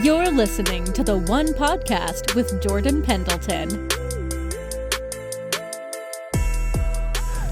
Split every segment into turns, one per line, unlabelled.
You're listening to The One Podcast with Jordan Pendleton.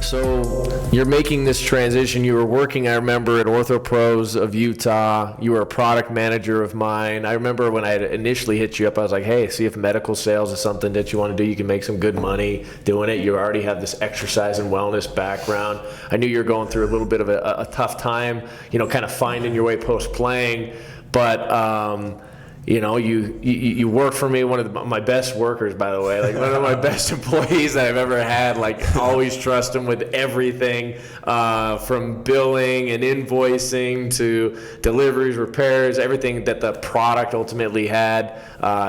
So you're making this transition. You were working, I remember, at OrthoPros of Utah. You were a product manager of mine. I remember when I initially hit you up, I was like, hey, see if medical sales is something that you want to do. You can make some good money doing it. You already have this exercise and wellness background. I knew you were going through a little bit of a tough time, kind of finding your way post-playing. But you work for me, one of my best workers, by the way, like one of my best employees that I've ever had. Like, always trust them with everything, from billing and invoicing to deliveries, repairs, everything that the product ultimately had,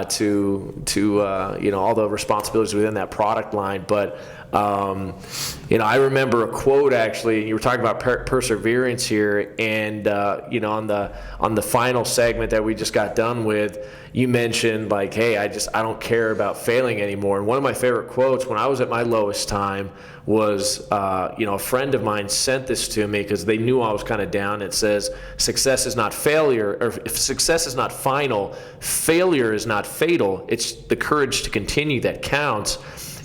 to all the responsibilities within that product line. But I remember a quote, actually. You were talking about perseverance here, and on the final segment that we just got done with, you mentioned like, hey, I don't care about failing anymore. And one of my favorite quotes when I was at my lowest time was, a friend of mine sent this to me because they knew I was kind of down. It says, success is not failure, or if success is not final, failure is not fatal. It's the courage to continue that counts.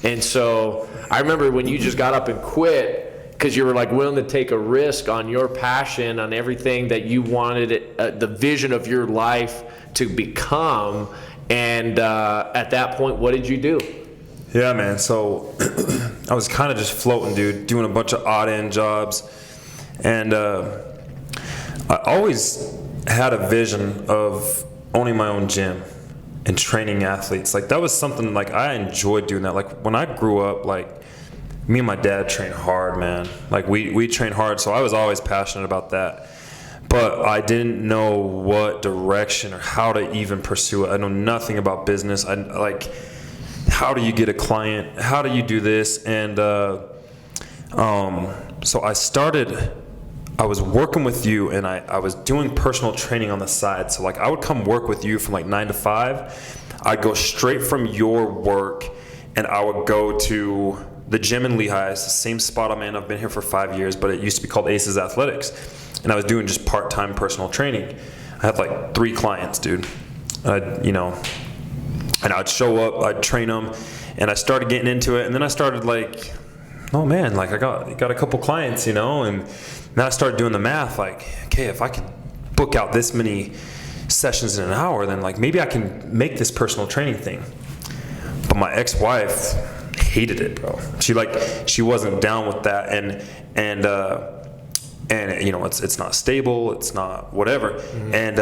And so I remember when you just got up and quit because you were like willing to take a risk on your passion, on everything that you wanted, the vision of your life to become. And at that point, what did you do?
Yeah, man. So I was kind of just floating, dude, doing a bunch of odd end jobs. And I always had a vision of owning my own gym and training athletes. Like, that was something, like, I enjoyed doing that. Like, when I grew up, like, me and my dad trained hard, man. Like, we trained hard, so I was always passionate about that. But I didn't know what direction or how to even pursue it. I know nothing about business. How do you get a client? How do you do this? And so I was working with you, and I was doing personal training on the side. So, like, I would come work with you from like 9 to 5. I'd go straight from your work, and I would go to the gym in Lehigh. It's the same spot I'm in. I've been here for 5 years, but it used to be called Aces Athletics. And I was doing just part-time personal training. I had like 3 clients, dude. And I'd show up, I'd train them, and I started getting into it. And then I started like, oh man, like I got a couple clients, and then I started doing the math, like, okay, if I could book out this many sessions in an hour, then like maybe I can make this personal training thing. But my ex-wife hated it, bro. She wasn't down with that, and it's not stable, it's not whatever, mm-hmm. And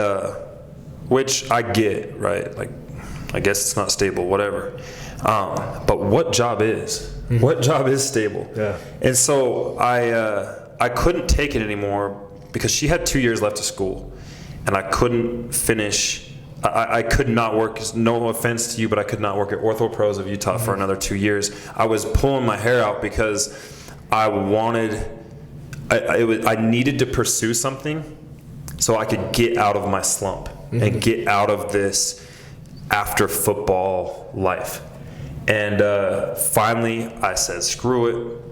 which I get, right? Like, I guess it's not stable, whatever. But what job is? Mm-hmm. What job is stable?
Yeah.
And so I couldn't take it anymore because she had 2 years left of school, and I couldn't finish. I could not work. No offense to you, but I could not work at OrthoPros of Utah mm-hmm. for another 2 years. I was pulling my hair out because I needed to pursue something so I could get out of my slump mm-hmm. and get out of this after football life. And finally, I said, screw it.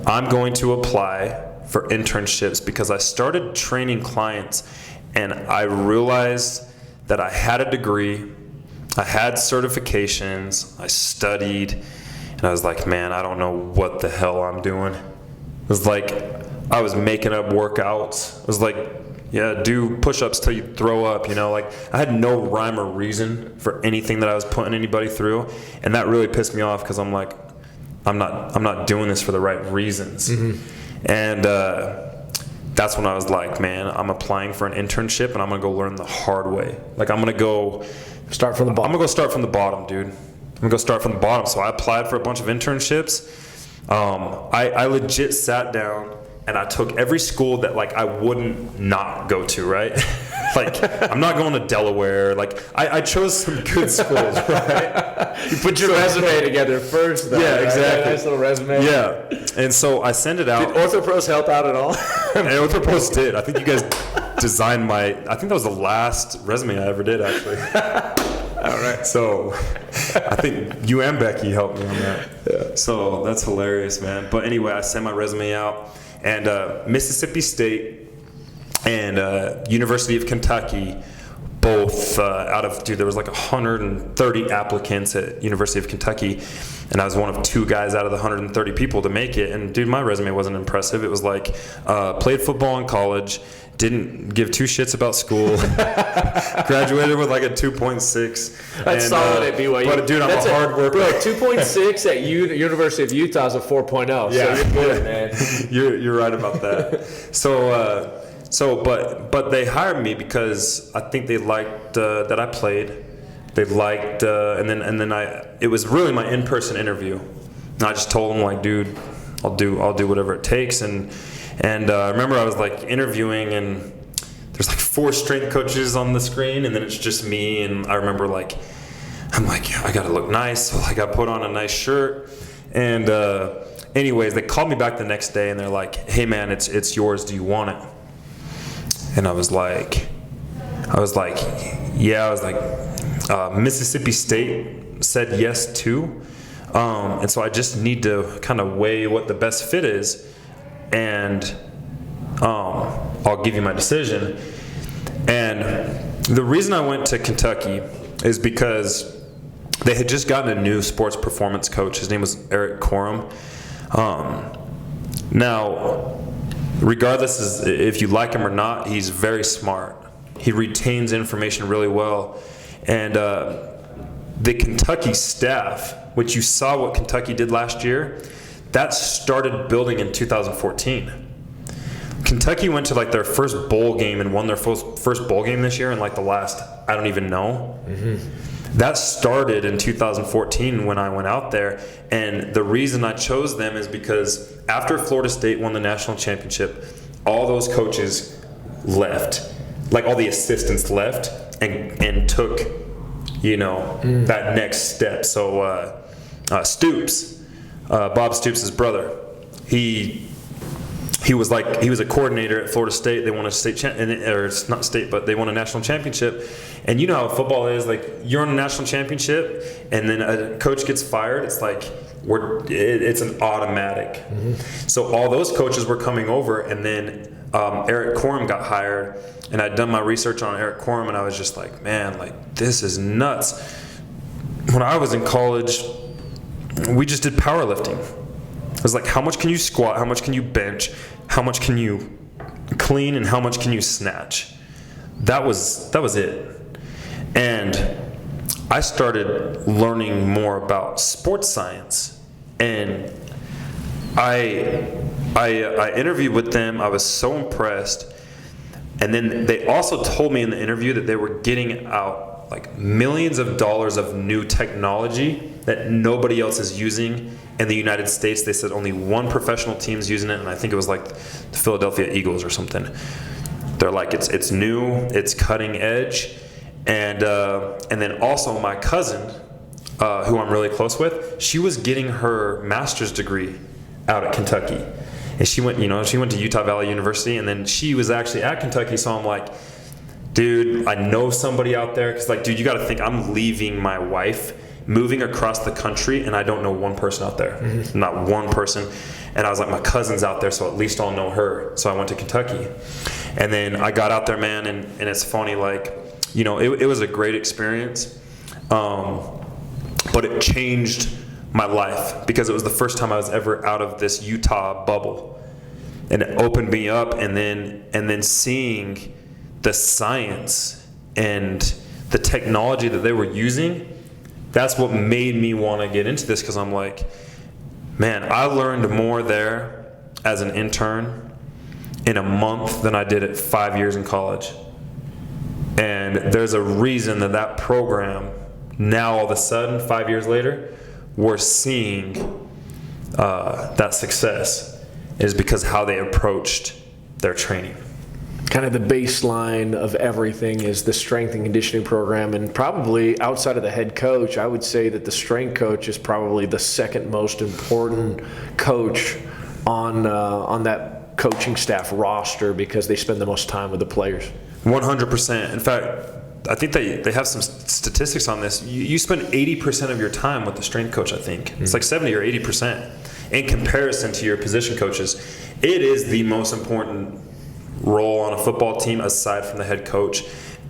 I'm going to apply for internships because I started training clients, and I realized that I had a degree, I had certifications, I studied, and I was like, man, I don't know what the hell I'm doing. It was like I was making up workouts. It was like, yeah, do push-ups till you throw up, like I had no rhyme or reason for anything that I was putting anybody through, and that really pissed me off because I'm like, I'm not doing this for the right reasons. Mm-hmm. And that's when I was like, man, I'm applying for an internship, and I'm gonna go learn the hard way. Like, I'm gonna go
start from the bottom.
I'm gonna go start from the bottom, dude. I'm gonna go start from the bottom. So I applied for a bunch of internships. I legit sat down and I took every school that like I wouldn't not go to, right? Like, I'm not going to Delaware. Like, I chose some good schools, right?
You put your resume together first, though.
Yeah,
right?
exactly.
Nice little resume.
Yeah. And so I send it out.
Did OrthoPros help out at all?
And OrthoPros did. I think you guys designed I think that was the last resume I ever did, actually.
All right.
So I think you and Becky helped me on that. Yeah. So that's hilarious, man. But anyway, I sent my resume out, and Mississippi State and University of Kentucky both there was like 130 applicants at University of Kentucky, and I was one of 2 guys out of the 130 people to make it. And dude, my resume wasn't impressive. It was like played football in college, didn't give 2 shits about school, graduated with like a 2.6.
That's solid at BYU.
But dude, I'm a hard worker.
Bro, 2.6 at University of Utah is a 4.0.
Yeah,
so you're good, man.
You're right about that. But they hired me because I think they liked that I played. They liked, and then it was really my in-person interview. And I just told them like, dude, I'll do whatever it takes. And I remember I was like interviewing, and there's like 4 strength coaches on the screen, and then it's just me. And I remember like, I'm like, yeah, I gotta look nice. So like I put on a nice shirt, and anyways, they called me back the next day, and they're like, hey man, it's yours. Do you want it? And I was like, yeah. I was like, Mississippi State said yes too, and so I just need to kind of weigh what the best fit is, and I'll give you my decision. And the reason I went to Kentucky is because they had just gotten a new sports performance coach. His name was Eric Corum. Now, regardless if you like him or not, he's very smart. He retains information really well. And the Kentucky staff, which you saw what Kentucky did last year, that started building in 2014. Kentucky went to like their first bowl game and won their first bowl game this year in like the last, I don't even know. Mm-hmm. That started in 2014 when I went out there. And the reason I chose them is because after Florida State won the national championship, all those coaches left. Like all the assistants left and took, that next step. So Stoops, Bob Stoops' brother, he was a coordinator at Florida State. They won a it's not state, but they won a national championship. And you know how football is, like you're on a national championship and then a coach gets fired. It's like it's an automatic. Mm-hmm. So all those coaches were coming over, and then Eric Corum got hired, and I'd done my research on Eric Corum, and I was just like, man, like this is nuts. When I was in college, we just did powerlifting. It was like, how much can you squat? How much can you bench? How much can you clean? And how much can you snatch? That was it. And I started learning more about sports science, and I interviewed with them. I was so impressed. And then they also told me in the interview that they were getting out like millions of dollars of new technology that nobody else is using in the United States. They said only 1 professional team's using it, and I think it was like the Philadelphia Eagles or something. They're like, it's new, it's cutting edge. And then also my cousin, who I'm really close with, she was getting her master's degree out at Kentucky. And she went to Utah Valley University, and then she was actually at Kentucky. So I'm like, dude, I know somebody out there. Because like, dude, you got to think, I'm leaving my wife, moving across the country, and I don't know one person out there. Mm-hmm. Not one person. And I was like, my cousin's out there, so at least I'll know her. So I went to Kentucky. And then I got out there, man, and it's funny, like, it was a great experience. But it changed my life because it was the first time I was ever out of this Utah bubble. And it opened me up, and then seeing the science and the technology that they were using, that's what made me want to get into this, because I'm like, man, I learned more there as an intern in a month than I did at 5 years in college. And there's a reason that program, now all of a sudden, 5 years later, we're seeing that success is because how they approached their training.
Kind of the baseline of everything is the strength and conditioning program, and probably outside of the head coach, I would say that the strength coach is probably the second most important coach on that coaching staff roster, because they spend the most time with the players. 100%.
In fact, I think they have some statistics on this. You spend 80% of your time with the strength coach, I think. Mm-hmm. It's like 70 or 80% in comparison to your position coaches. It is the most important role on a football team aside from the head coach,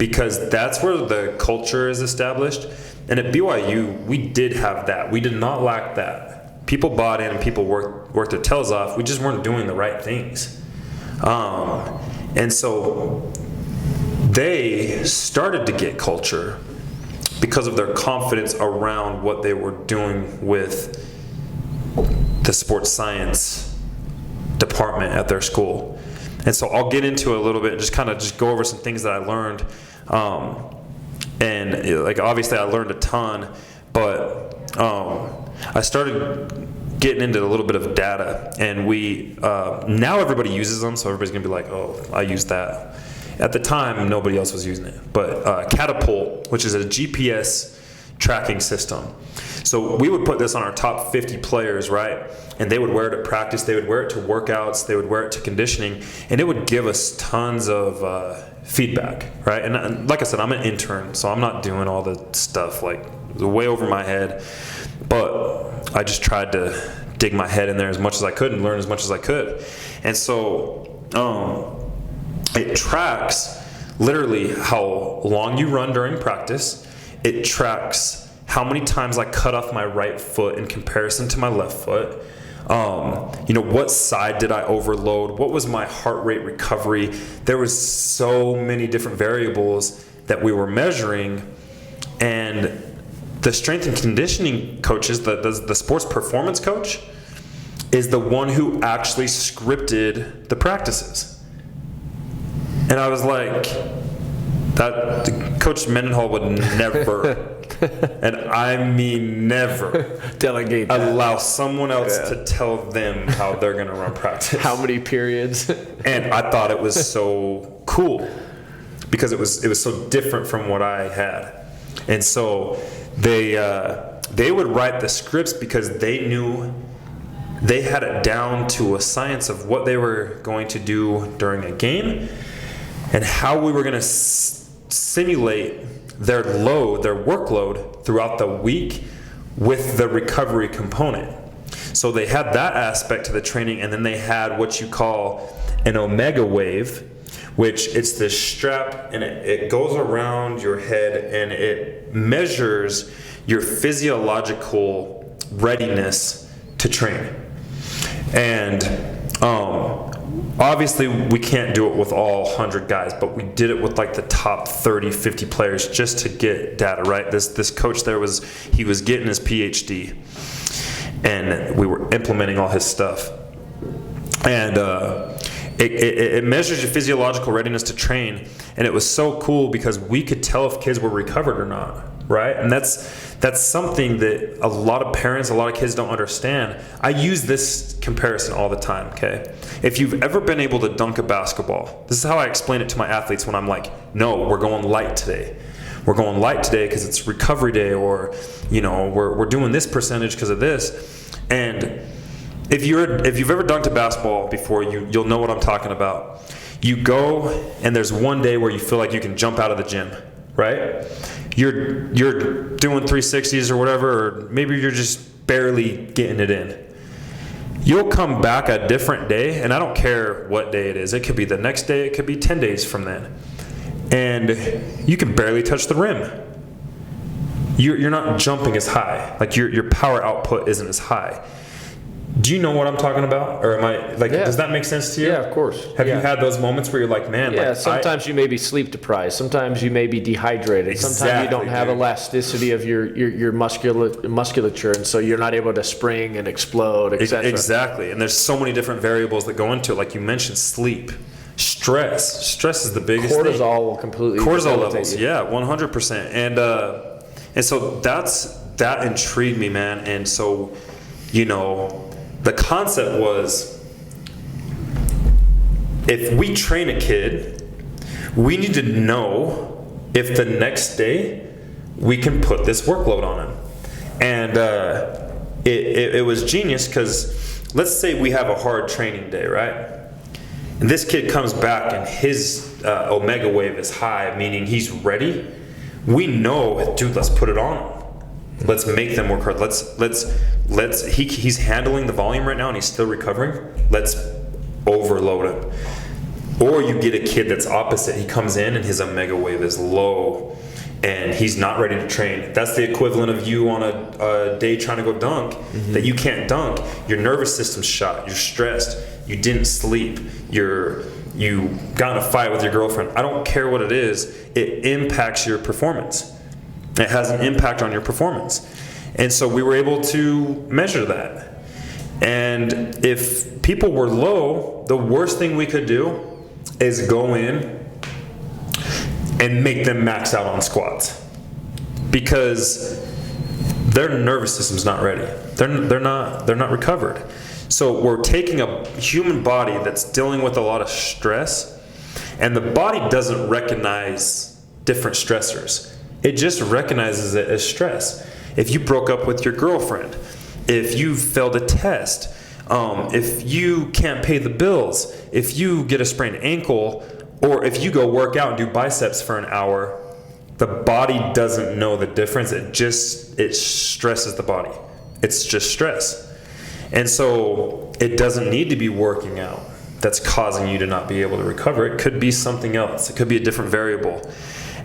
because that's where the culture is established. And at BYU, we did have that. We did not lack that. People bought in and people worked their tails off. We just weren't doing the right things. And so they started to get culture because of their confidence around what they were doing with the sports science department at their school. And so I'll get into it a little bit and just go over some things that I learned. And like obviously I learned a ton, but I started getting into a little bit of data, and we now everybody uses them, so everybody's gonna be like, oh, I use that. At the time, nobody else was using it, but Catapult, which is a GPS tracking system. So we would put this on our top 50 players, right? And they would wear it at practice, they would wear it to workouts, they would wear it to conditioning, and it would give us tons of feedback, right? And like I said, I'm an intern, so I'm not doing all the stuff, like way over my head, but I just tried to dig my head in there as much as I could and learn as much as I could. And so it tracks literally how long you run during practice. It tracks how many times I cut off my right foot in comparison to my left foot. What side did I overload? What was my heart rate recovery? There was so many different variables that we were measuring, and the strength and conditioning coaches, the sports performance coach, is the one who actually scripted the practices. And I was like, that Coach Mendenhall would never, and I mean never,
delegate that.
Allow someone else to tell them how they're going to run practice.
How many periods?
And I thought it was so cool because it was so different from what I had. And so they would write the scripts because they knew they had it down to a science of what they were going to do during a game and how we were going to simulate their workload throughout the week with the recovery component. So they had that aspect to the training, and then they had what you call an omega wave, which it's this strap, and it goes around your head, and it measures your physiological readiness to train. And obviously we can't do it with all 100 guys, but we did it with like the top 30, 50 players just to get data, right? This coach there was getting his PhD, and we were implementing all his stuff. And it measures your physiological readiness to train, and it was so cool because we could tell if kids were recovered or not, right? And that's something that a lot of parents, a lot of kids don't understand. I use this comparison all the time, okay? If you've ever been able to dunk a basketball, this is how I explain it to my athletes when I'm like, no, we're going light today. We're going light today because it's recovery day, or, we're doing this percentage because of this. And if you've ever dunked a basketball before, you'll know what I'm talking about. You go, and there's one day where you feel like you can jump out of the gym, right? You're doing 360s or whatever, or maybe you're just barely getting it in. You'll come back a different day, and I don't care what day it is. It could be the next day. It could be 10 days from then. And you can barely touch the rim. You're not jumping as high. Like your power output isn't as high. Do you know what I'm talking about? Or am I, does that make sense to you?
Yeah, of course.
Have you had those moments where you're like, man,
yeah, sometimes you may be sleep deprived. Sometimes you may be dehydrated.
Exactly,
sometimes you don't have elasticity of your musculature, and so you're not able to spring and explode, etc.
Exactly. And there's so many different variables that go into it. Like you mentioned, sleep, stress. Stress is the biggest thing.
Cortisol will completely
Cortisol levels, yeah, 100%. And so that intrigued me, man. And so, the concept was, if we train a kid, we need to know if the next day we can put this workload on him. And it was genius because let's say we have a hard training day, right? And this kid comes back and his omega wave is high, meaning he's ready. We know, dude, let's put it on him. Let's make them work hard. He's handling the volume right now and he's still recovering. Let's overload him. Or you get a kid that's opposite. He comes in and his omega wave is low and he's not ready to train. That's the equivalent of you on a day trying to go dunk that you can't dunk. Your nervous system's shot. You're stressed. You didn't sleep. You got in a fight with your girlfriend. I don't care what it is. It impacts your performance. It has an impact on your performance. And so we were able to measure that. And if people were low, the worst thing we could do is go in and make them max out on squats, because their nervous system's not ready. They're not recovered. So we're taking a human body that's dealing with a lot of stress, and the body doesn't recognize different stressors. It just recognizes it as stress. If you broke up with your girlfriend, if you failed a test, if you can't pay the bills, if you get a sprained ankle, or if you go work out and do biceps for an hour, the body doesn't know the difference. It stresses the body. It's just stress. And so it doesn't need to be working out that's causing you to not be able to recover. It could be something else. It could be a different variable.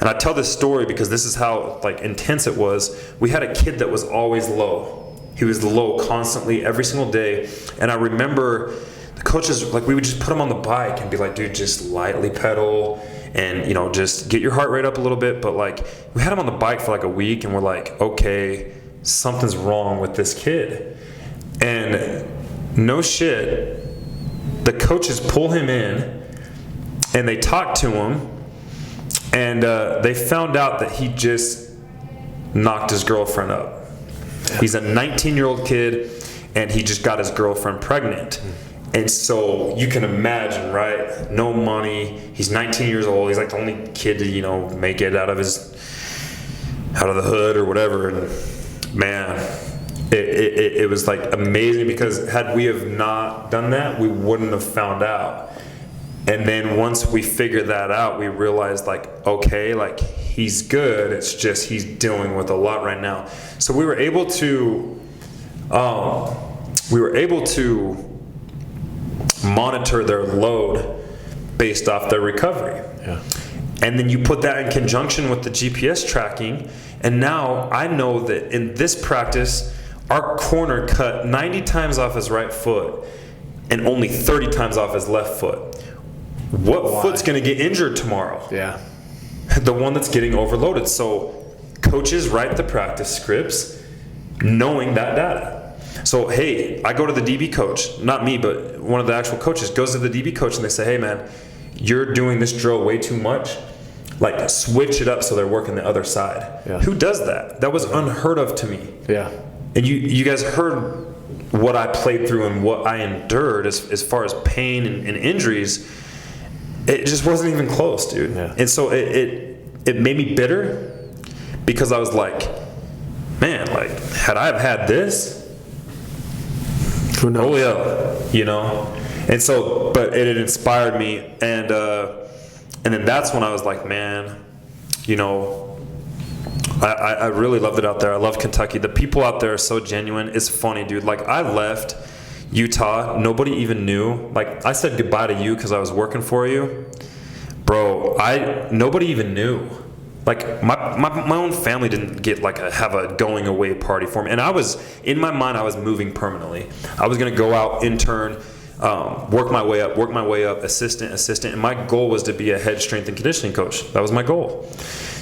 And I tell this story because this is how intense it was. We had a kid that was always low. He was low constantly every single day. And I remember the coaches, we would just put him on the bike and be like, dude, just lightly pedal and, just get your heart rate up a little bit. But we had him on the bike for a week and we're like, okay, something's wrong with this kid. And no shit, the coaches pull him in and they talk to him, and they found out that he just knocked his girlfriend up. He's a 19-year-old kid, and he just got his girlfriend pregnant. And so you can imagine, right? No money. He's 19 years old. He's the only kid to, make it out of the hood or whatever. And man, it was amazing, because had we have not done that, we wouldn't have found out. And then once we figured that out, we realized okay, he's good. It's just he's dealing with a lot right now. So we were able to monitor their load based off their recovery.
Yeah.
And then you put that in conjunction with the GPS tracking, and now I know that in this practice, our corner cut 90 times off his right foot and only 30 times off his left foot. What foot's going to get injured tomorrow?
Yeah.
The one that's getting overloaded. So coaches write the practice scripts knowing that data. So, hey, I go to the DB coach, not me, but one of the actual coaches goes to the DB coach and they say, hey, man, you're doing this drill way too much. Switch it up so they're working the other side.
Yeah.
Who does that? That was unheard of to me.
Yeah.
And you guys heard what I played through and what I endured as far as pain and injuries. It just wasn't even close, dude.
Yeah.
And so it made me bitter, because I was like, man, had I have had this,
who knows?
oh yeah, And so, but it had inspired me, and then that's when I was like, man, I really loved it out there. I love Kentucky. The people out there are so genuine. It's funny, dude. I left Utah, nobody even knew. I said goodbye to you because I was working for you, bro. Nobody even knew. My own family didn't get have a going away party for me. And I was, in my mind, I was moving permanently. I was gonna go out, intern, work my way up, assistant, and my goal was to be a head strength and conditioning coach. That was my goal.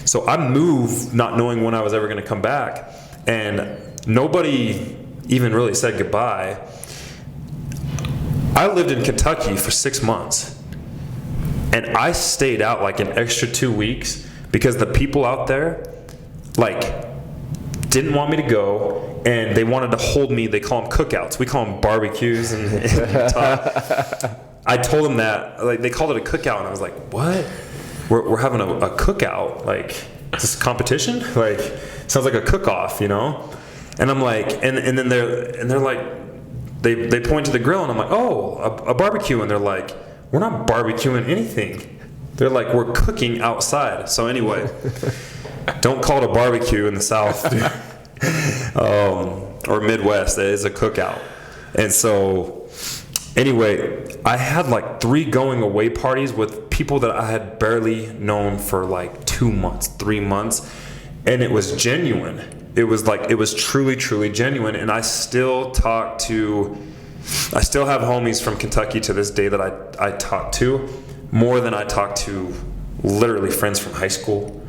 So I moved not knowing when I was ever gonna come back, and nobody even really said goodbye. I lived in Kentucky for 6 months, and I stayed out an extra 2 weeks because the people out there didn't want me to go, and they wanted to hold me. They call them cookouts. We call them barbecues in Utah. I told them that they called it a cookout, and I was like, what? We're having a cookout? Is this a competition? Sounds like a cook-off, And I'm like, and then they're like, They point to the grill, and I'm like, oh, a barbecue. And they're like, we're not barbecuing anything. They're like, we're cooking outside. So anyway, don't call it a barbecue in the South or Midwest. It is a cookout. And so Anyway, I had like 3 going away parties with people that I had barely known for like 2 months, 3 months. And it was genuine. It was truly, truly genuine. And I still have homies from Kentucky to this day that I talk to more than I talk to literally friends from high school,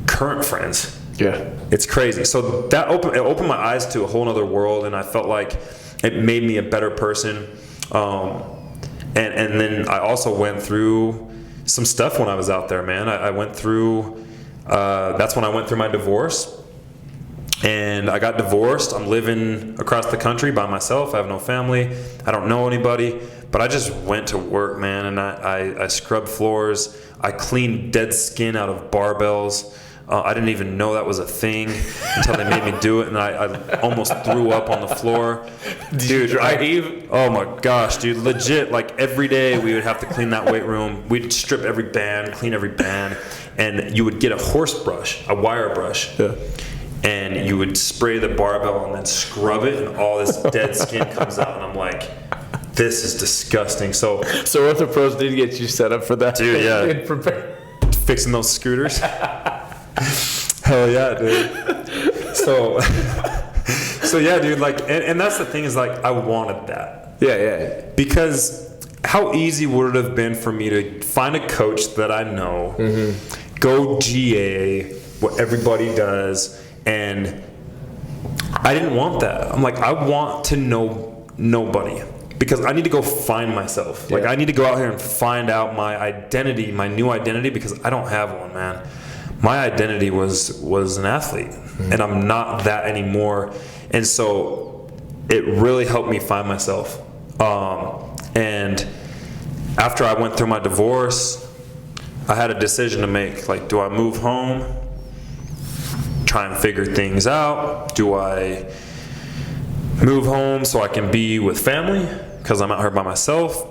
current friends.
Yeah.
It's crazy. So that opened my eyes to a whole other world, and I felt like it made me a better person. And then I also went through some stuff when I was out there, man. I went through, that's when I went through my divorce. And I got divorced. I'm living across the country by myself. I have no family. I don't know anybody. But I just went to work, man, and I scrubbed floors. I cleaned dead skin out of barbells. I didn't even know that was a thing until they made me do it, and I almost threw up on the floor. Dude, oh my gosh, dude, legit, like every day we would have to clean that weight room. We'd strip every band, clean every band, and you would get a horse brush, a wire brush.
Yeah.
And you would spray the barbell and then scrub it, and all this dead skin comes out, and I'm like, this is disgusting. So
OrthoPros did get you set up for that.
Dude, yeah. Fixing those scooters. Hell yeah, dude. So yeah, dude, like, and that's the thing is, like, I wanted that.
Yeah.
Because how easy would it have been for me to find a coach that I know, go GA, what everybody does, and I didn't want that. I'm like, I want to know nobody. Because I need to go find myself. Like, I need to go out here and find out my identity, my new identity, because I don't have one, man. My identity was an athlete, and I'm not that anymore. And so it really helped me find myself. And after I went through my divorce, I had a decision to make. Like, do I move home, try and figure things out? Do I move home so I can be with family because I'm out here by myself?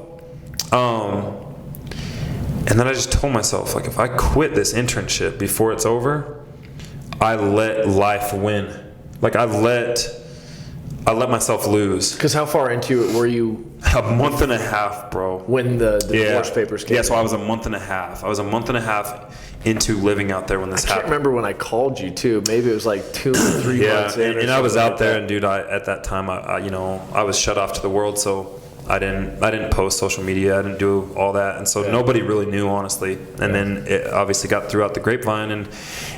And then I just told myself, like, if I quit this internship before it's over, I let life win. Like, I let myself lose.
Because how far into it were you?
A month and a half, bro.
When the divorce papers came.
Yeah, so I was a month and a half. I was a month and a half into living out there when this happened.
I can't remember when I called you too. Maybe it was like 2 or 3 months in.
And I was out there, and dude, at that time, I was shut off to the world, so I didn't post social media. I didn't do all that, and so nobody really knew, honestly. And then it obviously got throughout the grapevine, and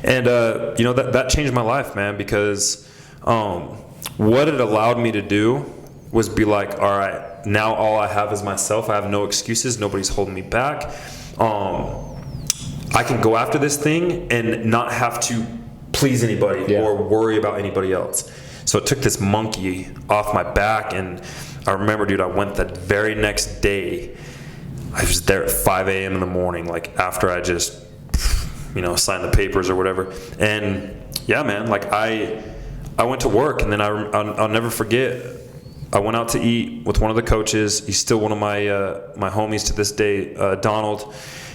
that changed my life, man, because what it allowed me to do was be like, all right, now all I have is myself. I have no excuses. Nobody's holding me back. I can go after this thing and not have to please anybody or worry about anybody else. So it took this monkey off my back, and I remember, dude, I went that very next day. I was there at 5 a.m. in the morning, like after I just, signed the papers or whatever. And yeah, man, like I went to work, and then I'll never forget. I went out to eat with one of the coaches. He's still one of my homies to this day, Donald.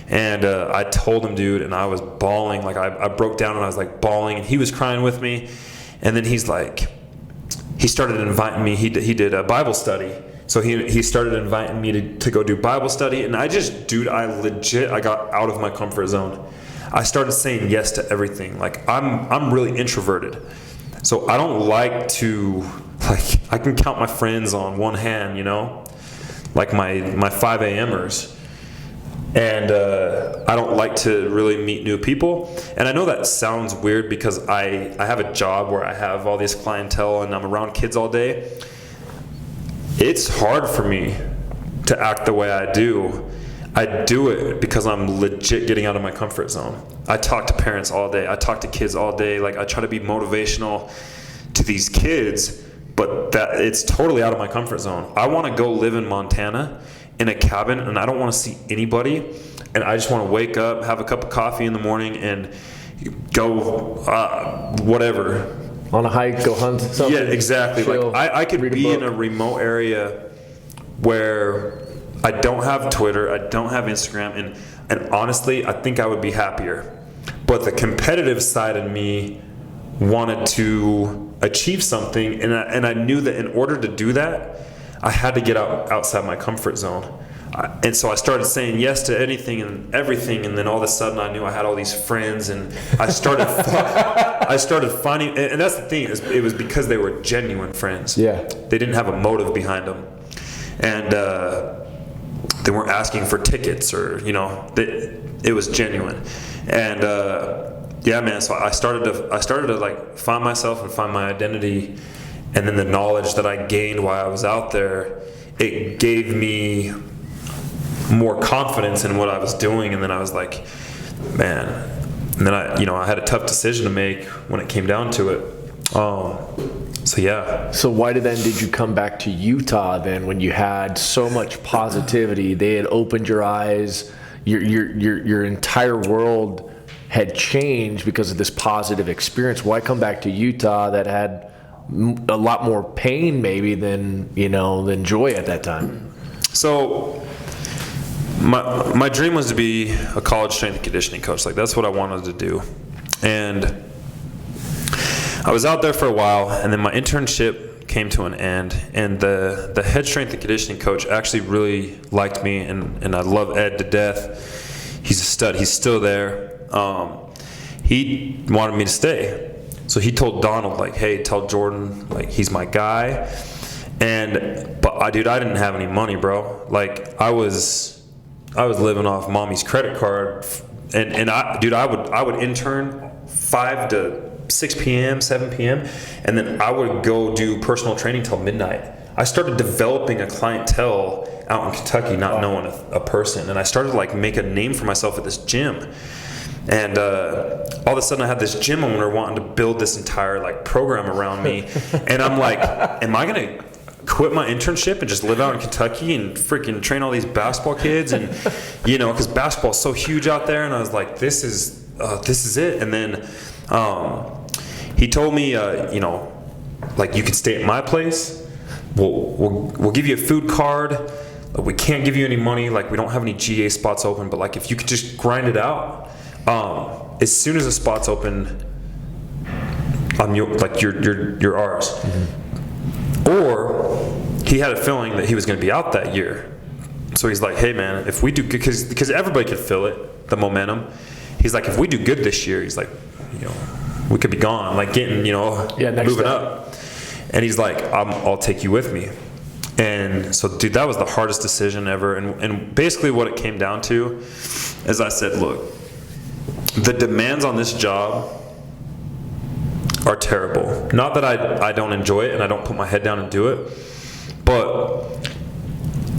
And I told him, dude, and I was bawling. Like I broke down and I was like bawling, and he was crying with me. And then he started inviting me. He did a Bible study. So he started inviting me to go do Bible study. And I got out of my comfort zone. I started saying yes to everything. Like I'm really introverted. So I don't like to, I can count my friends on one hand, like my 5 a.m.ers. And I don't like to really meet new people. And I know that sounds weird because I have a job where I have all this clientele and I'm around kids all day. It's hard for me to act the way I do. I do it because I'm legit getting out of my comfort zone. I talk to parents all day. I talk to kids all day. Like, I try to be motivational to these kids, but that it's totally out of my comfort zone. I want to go live in Montana in a cabin, and I don't want to see anybody, and I just want to wake up, have a cup of coffee in the morning, and go whatever.
On a hike, go hunt something.
Yeah, exactly.
Chill,
like I could be in a remote area where I don't have Twitter, I don't have Instagram, and honestly, I think I would be happier. But the competitive side of me wanted to achieve something, and I knew that in order to do that, I had to get outside my comfort zone. And so I started saying yes to anything and everything, and then all of a sudden I knew I had all these friends, and I started finding, and that's the thing, it was because they were genuine friends.
Yeah. They
didn't have a motive behind them, and they weren't asking for tickets or, it was genuine. And yeah, man, so I started to like find myself and find my identity, and then the knowledge that I gained while I was out there, it gave me more confidence in what I was doing. And then I was like, man, and then I had a tough decision to make when it came down to it. So yeah.
So why did you come back to Utah then, when you had so much positivity? They had opened your eyes. Your entire world had changed because of this positive experience. Why come back to Utah that had a lot more pain maybe than joy at that time?
So my dream was to be a college strength and conditioning coach. Like, that's what I wanted to do. And I was out there for a while, and then my internship came to an end, and the head strength and conditioning coach actually really liked me, and I love Ed to death. He's a stud. He's still there. He wanted me to stay. So he told Donald, like, hey, tell Jordan, like, he's my guy. But I didn't have any money, bro. Like, I was living off mommy's credit card, and I would intern 5 to 6 p.m., 7 p.m., and then I would go do personal training till midnight. I started developing a clientele out in Kentucky, not knowing a person, and I started to like make a name for myself at this gym. And all of a sudden I had this gym owner wanting to build this entire like program around me, and I'm like, am I gonna quit my internship and just live out in Kentucky and freaking train all these basketball kids? And because basketball's so huge out there. And I was like, this is it. And then he told me, like, you can stay at my place. We'll give you a food card. We can't give you any money. Like, we don't have any GA spots open, but like, if you could just grind it out, as soon as a spot's open, you're ours. Mm-hmm. Or he had a feeling that he was going to be out that year. So he's like, hey man, if we do good, because everybody could feel it, the momentum. He's like, if we do good this year, he's like, we could be gone, like getting, moving up. And he's like, I'll take you with me. And so, dude, that was the hardest decision ever. And basically what it came down to is I said, look, the demands on this job are terrible. Not that I don't enjoy it and I don't put my head down and do it, but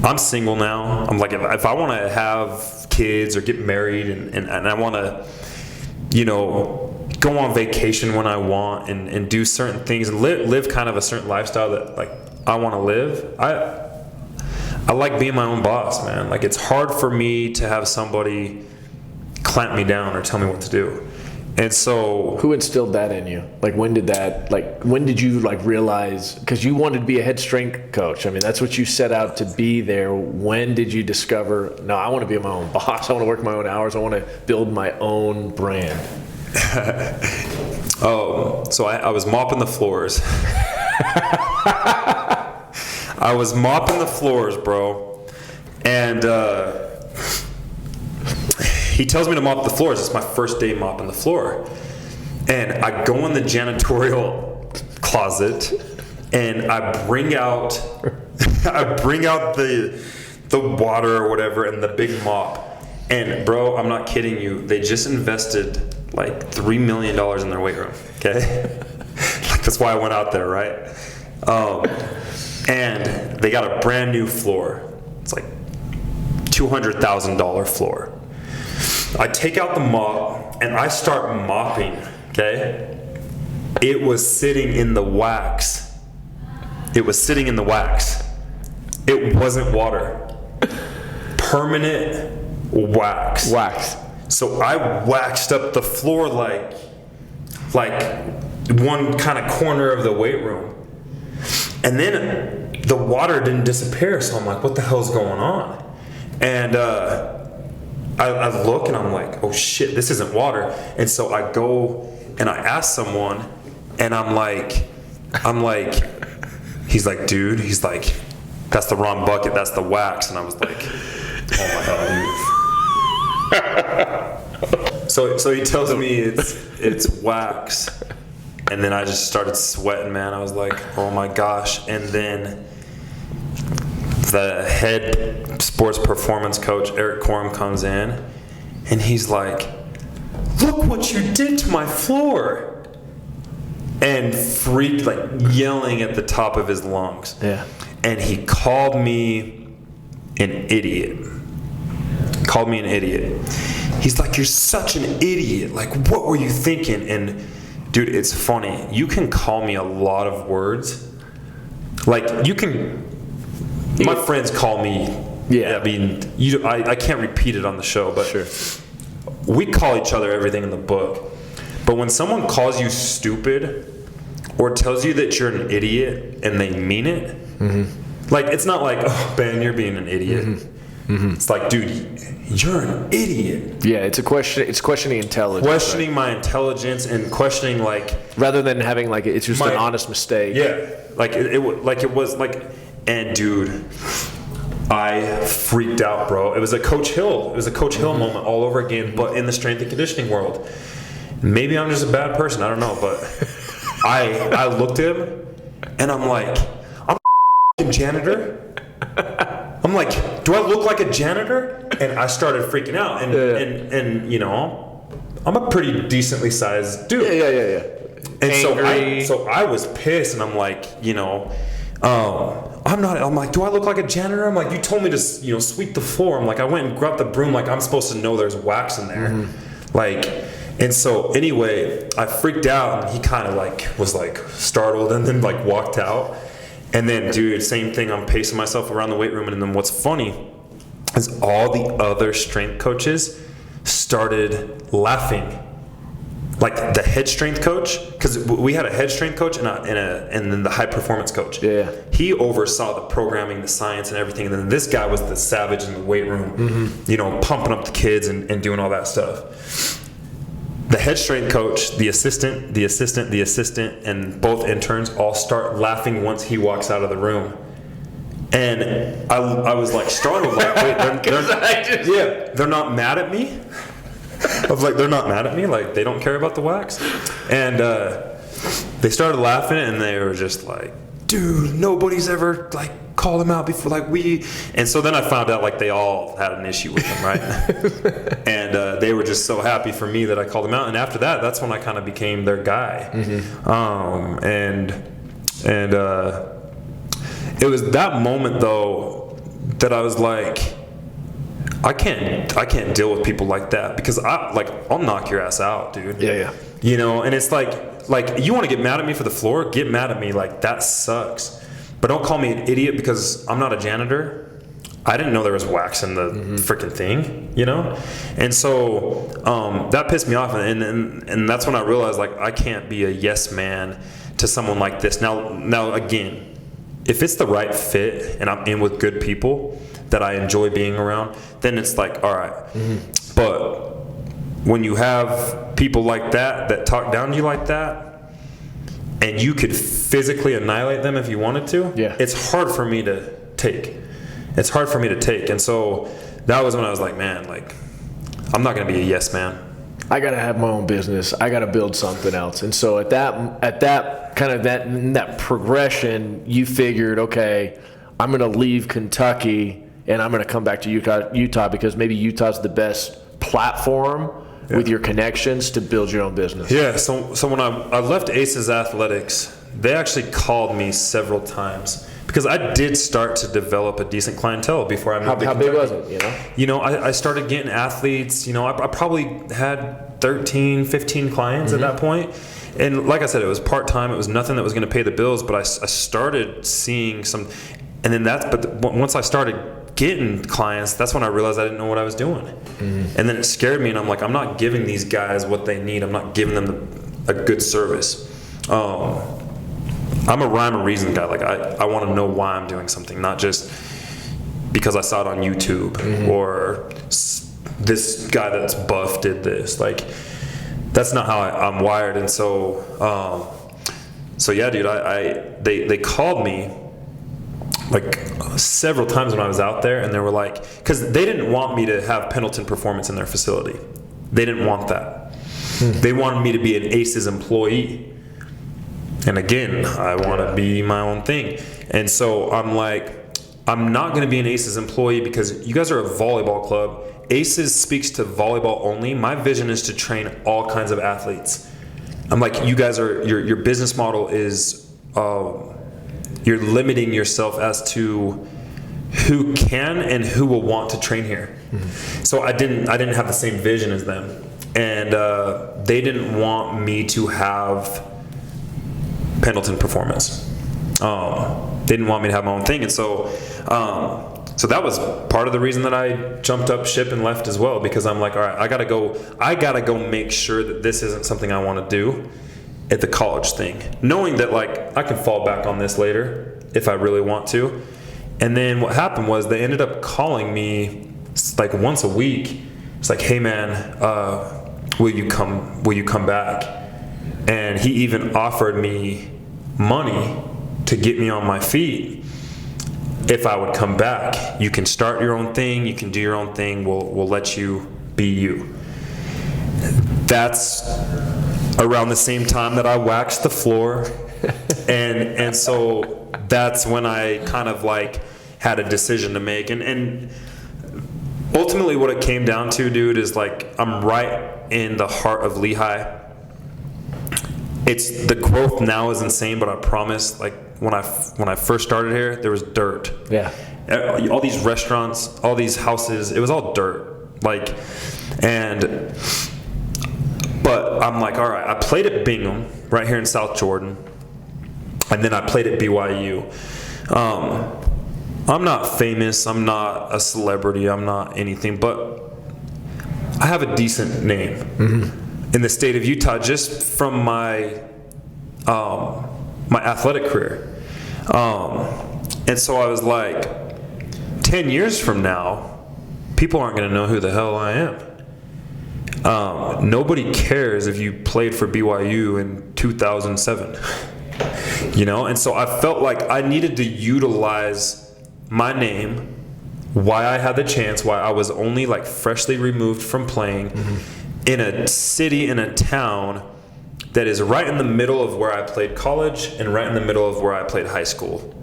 I'm single now. I'm like, if I want to have kids or get married and I want to, go on vacation when I want and do certain things and live kind of a certain lifestyle that like I want to live. I like being my own boss, man. Like, it's hard for me to have somebody clamp me down or tell me what to do. And so,
who instilled that in you? Like, when did you like realize, because you wanted to be a head strength coach? I mean, that's what you set out to be there. When did you discover, no, I want to be my own boss. I want to work my own hours. I want to build my own brand.
So I was mopping the floors. I was mopping the floors, bro. And he tells me to mop the floors. It's my first day mopping the floor. And I go in the janitorial closet and I bring out the water or whatever and the big mop. And bro, I'm not kidding you. They just invested like $3 million in their weight room. Okay. Like, that's why I went out there, right? And they got a brand new floor. It's like $200,000 floor. I take out the mop and I start mopping, okay? It was sitting in the wax. It wasn't water. Permanent wax. So I waxed up the floor like one kind of corner of the weight room. And then the water didn't disappear, so I'm like, what the hell's going on? And I look and I'm like, oh shit, this isn't water. And so I go and I ask someone, and I'm like, he's like, dude, he's like, that's the wrong bucket. That's the wax. And I was like, oh my God, dude. So he tells me it's wax. And then I just started sweating, man. I was like, oh my gosh. And then the head sports performance coach, Eric Corum, comes in, and he's like, look what you did to my floor. And freaked, like yelling at the top of his lungs.
Yeah.
And he called me an idiot. He's like, you're such an idiot. Like, what were you thinking? And dude, it's funny. You can call me a lot of words. Like, you can... My friends call me... Yeah. I mean, I can't repeat it on the show, but... Sure. We call each other everything in the book. But when someone calls you stupid or tells you that you're an idiot and they mean it, like, it's not like, oh, Ben, you're being an idiot. It's like, dude, you're an idiot.
Yeah, it's questioning intelligence.
Questioning
right?
my intelligence and questioning, like...
Rather than having, like, it's just an honest mistake.
Yeah. And dude, I freaked out, bro. It was a Coach Hill. It was a Coach Hill moment all over again, but in the strength and conditioning world. Maybe I'm just a bad person. I don't know, but I looked at him and I'm like, I'm a janitor. I'm like, do I look like a janitor? And I started freaking out. And you know, I'm a pretty decently sized dude.
Yeah.
And so I was pissed, and I'm like, you know, I'm like, do I look like a janitor? I'm like, you told me to, you know, sweep the floor. I'm like, I went and grabbed the broom, like I'm supposed to know there's wax in there. Like, and so anyway, I freaked out, and he kind of like was like startled, and then like walked out. And then, dude, same thing. I'm pacing myself around the weight room, and then what's funny is all the other strength coaches started laughing. Like the head strength coach, because we had a head strength coach and then the high performance coach.
Yeah.
He oversaw the programming, the science, and everything. And then this guy was the savage in the weight room, you know, pumping up the kids and doing all that stuff. The head strength coach, the assistant, and both interns all start laughing once he walks out of the room. And I was like startled, like, wait, they're not mad at me? I was like, they're not mad at me? Like, they don't care about the wax? And they started laughing, and they were just like, dude, nobody's ever, like, called him out before, like, we... And so then I found out, like, they all had an issue with him, right? And they were just so happy for me that I called him out. And after that, that's when I kind of became their guy. It was that moment, though, that I was like... I can't deal with people like that, because I'll knock your ass out, dude.
Yeah.
You know, and it's like you want to get mad at me for the floor, get mad at me, like that sucks. But don't call me an idiot because I'm not a janitor. I didn't know there was wax in the freaking thing, you know? And so that pissed me off, and that's when I realized, like, I can't be a yes man to someone like this. Now again, if it's the right fit and I'm in with good people that I enjoy being around, then it's like, all right. But when you have people like that talk down to you like that, and you could physically annihilate them if you wanted to, it's hard for me to take. And so that was when I was like, man, like, I'm not going to be a yes man.
I got to have my own business. I got to build something else. And so at that kind of that progression, you figured, okay, I'm going to leave Kentucky and I'm going to come back to Utah because maybe Utah's the best platform with your connections to build your own business. Yeah.
So when I left Aces Athletics, they actually called me several times because I did start to develop a decent clientele before I moved to Kentucky.
How big was it?
You know, I started getting athletes. You know, I probably had 13, 15 clients at that point. And like I said, it was part-time. It was nothing that was going to pay the bills, but I started seeing some, and then once I started getting clients, that's when I realized I didn't know what I was doing. And then it scared me, and I'm like, I'm not giving these guys what they need. I'm not giving them a good service. I'm a rhyme or reason guy. Like, I want to know why I'm doing something, not just because I saw it on YouTube or this guy that's buff did this. Like, that's not how I'm wired. And so yeah, dude, they called me like several times when I was out there, and they were like, because they didn't want me to have Pendleton Performance in their facility. They didn't want that. They wanted me to be an Aces employee. And again, I want to be my own thing. And so I'm like, I'm not going to be an Aces employee because you guys are a volleyball club. Aces speaks to volleyball only. My vision is to train all kinds of athletes. I'm like, you guys are, your business model is, you're limiting yourself as to who can and who will want to train here. So I didn't have the same vision as them. And they didn't want me to have Pendleton Performance. They didn't want me to have my own thing. And so that was part of the reason that I jumped up ship and left as well, because I'm like, all right, I gotta go make sure that this isn't something I want to do at the college thing, knowing that like I can fall back on this later if I really want to. And then what happened was they ended up calling me like once a week. It's like, hey man, will you come back? And he even offered me money to get me on my feet if I would come back. You can start your own thing, you can do your own thing, we'll let you be you. That's around the same time that I waxed the floor. and so that's when I kind of like had a decision to make. And ultimately what it came down to, dude, is like I'm right in the heart of Lehigh. It's the growth now is insane, but I promise, like when I first started here, there was dirt.
Yeah.
All these restaurants, all these houses, it was all dirt. Like, but I'm like, all right, I played at Bingham right here in South Jordan, and then I played at BYU. I'm not famous, I'm not a celebrity, I'm not anything, but I have a decent name. In the state of Utah, just from my athletic career. And so I was like, 10 years from now, people aren't going to know who the hell I am. Nobody cares if you played for BYU in 2007. You know, and so I felt like I needed to utilize my name, why I had the chance, why I was only like freshly removed from playing, in a city, in a town that is right in the middle of where I played college and right in the middle of where I played high school,